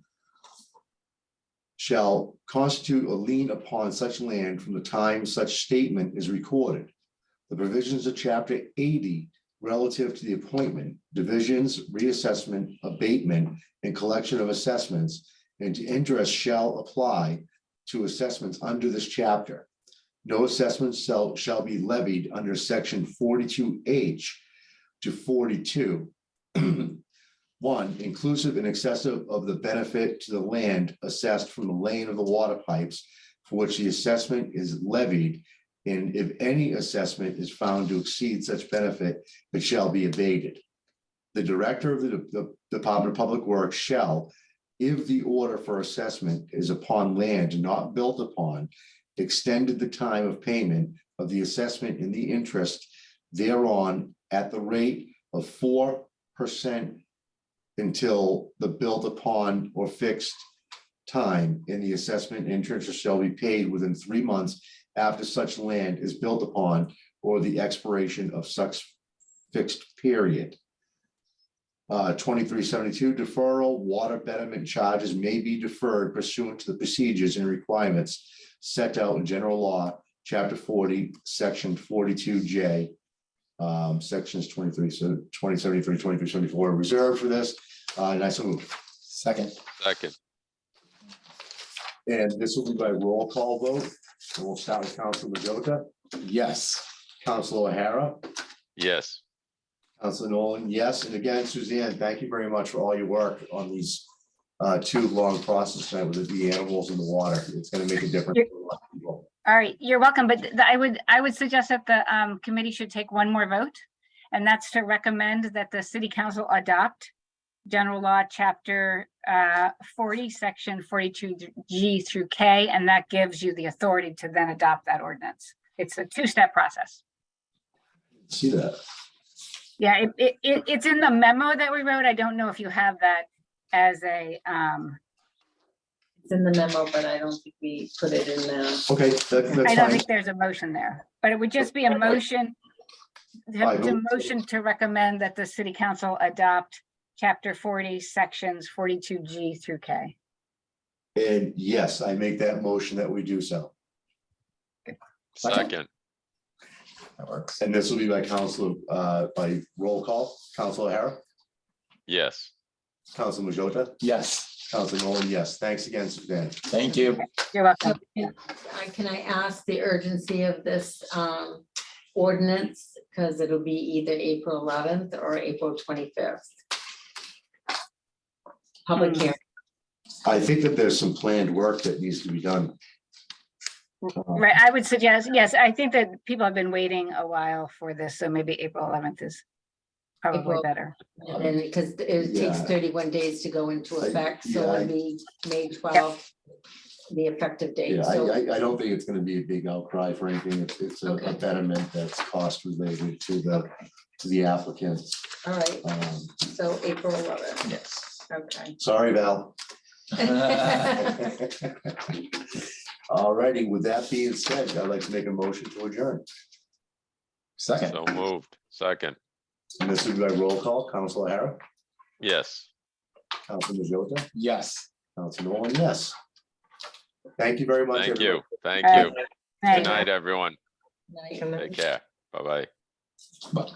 shall constitute a lien upon such land from the time such statement is recorded. The provisions of Chapter 80 relative to the appointment, divisions, reassessment, abatement, and collection of assessments and to interest shall apply to assessments under this chapter. No assessments shall be levied under Section 42H to 42. 1, inclusive and excessive of the benefit to the land assessed from the laying of the water pipes for which the assessment is levied, and if any assessment is found to exceed such benefit, it shall be abated. The director of the Department of Public Works shall, if the order for assessment is upon land not built upon, extended the time of payment of the assessment in the interest thereon at the rate of 4% until the built upon or fixed time in the assessment interest shall be paid within 3 months after such land is built upon or the expiration of such fixed period. 2372, deferral water betterment charges may be deferred pursuant to the procedures and requirements set out in general law, Chapter 40, Section 42J, sections 2073, 2374 are reserved for this. And I so move. Second. Second, And this will be by roll call vote. And we'll start with Council Majota, Yes. Council O'Hara, yes. Council Nolan, yes. And again, Suzanne, thank you very much for all your work on these 2 long processes tonight with the animals in the water. It's going to make a difference for a lot of people. All right, you're welcome, but I would suggest that the committee should take one more vote, and that's to recommend that the city council adopt general law, Chapter 40, Section 42G through K, and that gives you the authority to then adopt that ordinance. It's a 2-step process. See that? Yeah, it's in the memo that we wrote. I don't know if you have that as a, It's in the memo, but I don't think we put it in the. Okay, that's I don't fine. think there's a motion there, but it would just be a motion to motion to recommend that the city council adopt chapter 40, sections 42G through K. And yes, I make that motion that we do so. Second, That works. And this will be by by roll call. Council O'Hara, yes. Council Majota, Yes, Council Nolan, yes. Thanks again, Suzanne. thank you. You're welcome. Can I ask the urgency of this ordinance? Because it'll be either April 11th or April 25th. Public Hmm. hearing. I think that there's some planned work that needs to be done. Right, I would suggest, yes, I think that people have been waiting a while for this, so maybe April 11th is probably April- better. And because it takes Yeah. 31 days to go into effect, so yeah, it'll be May 12th, the effective date. Yeah, So I don't think it's gonna be a big outcry for anything. It's a Okay. betterment that's cost related to the applicants. all right, so April 11th, Yes. okay. Sorry, Val. All righty, with that being said, I'd like to make a motion to adjourn. Second, So moved. Second, And this is by roll call. Council O'Hara, yes. Council Majota, yes. Council Nolan, yes. Thank you very much. Thank everyone. you. Thank All you. right. Good night, everyone. Night. Can I- Take care. Bye-bye. But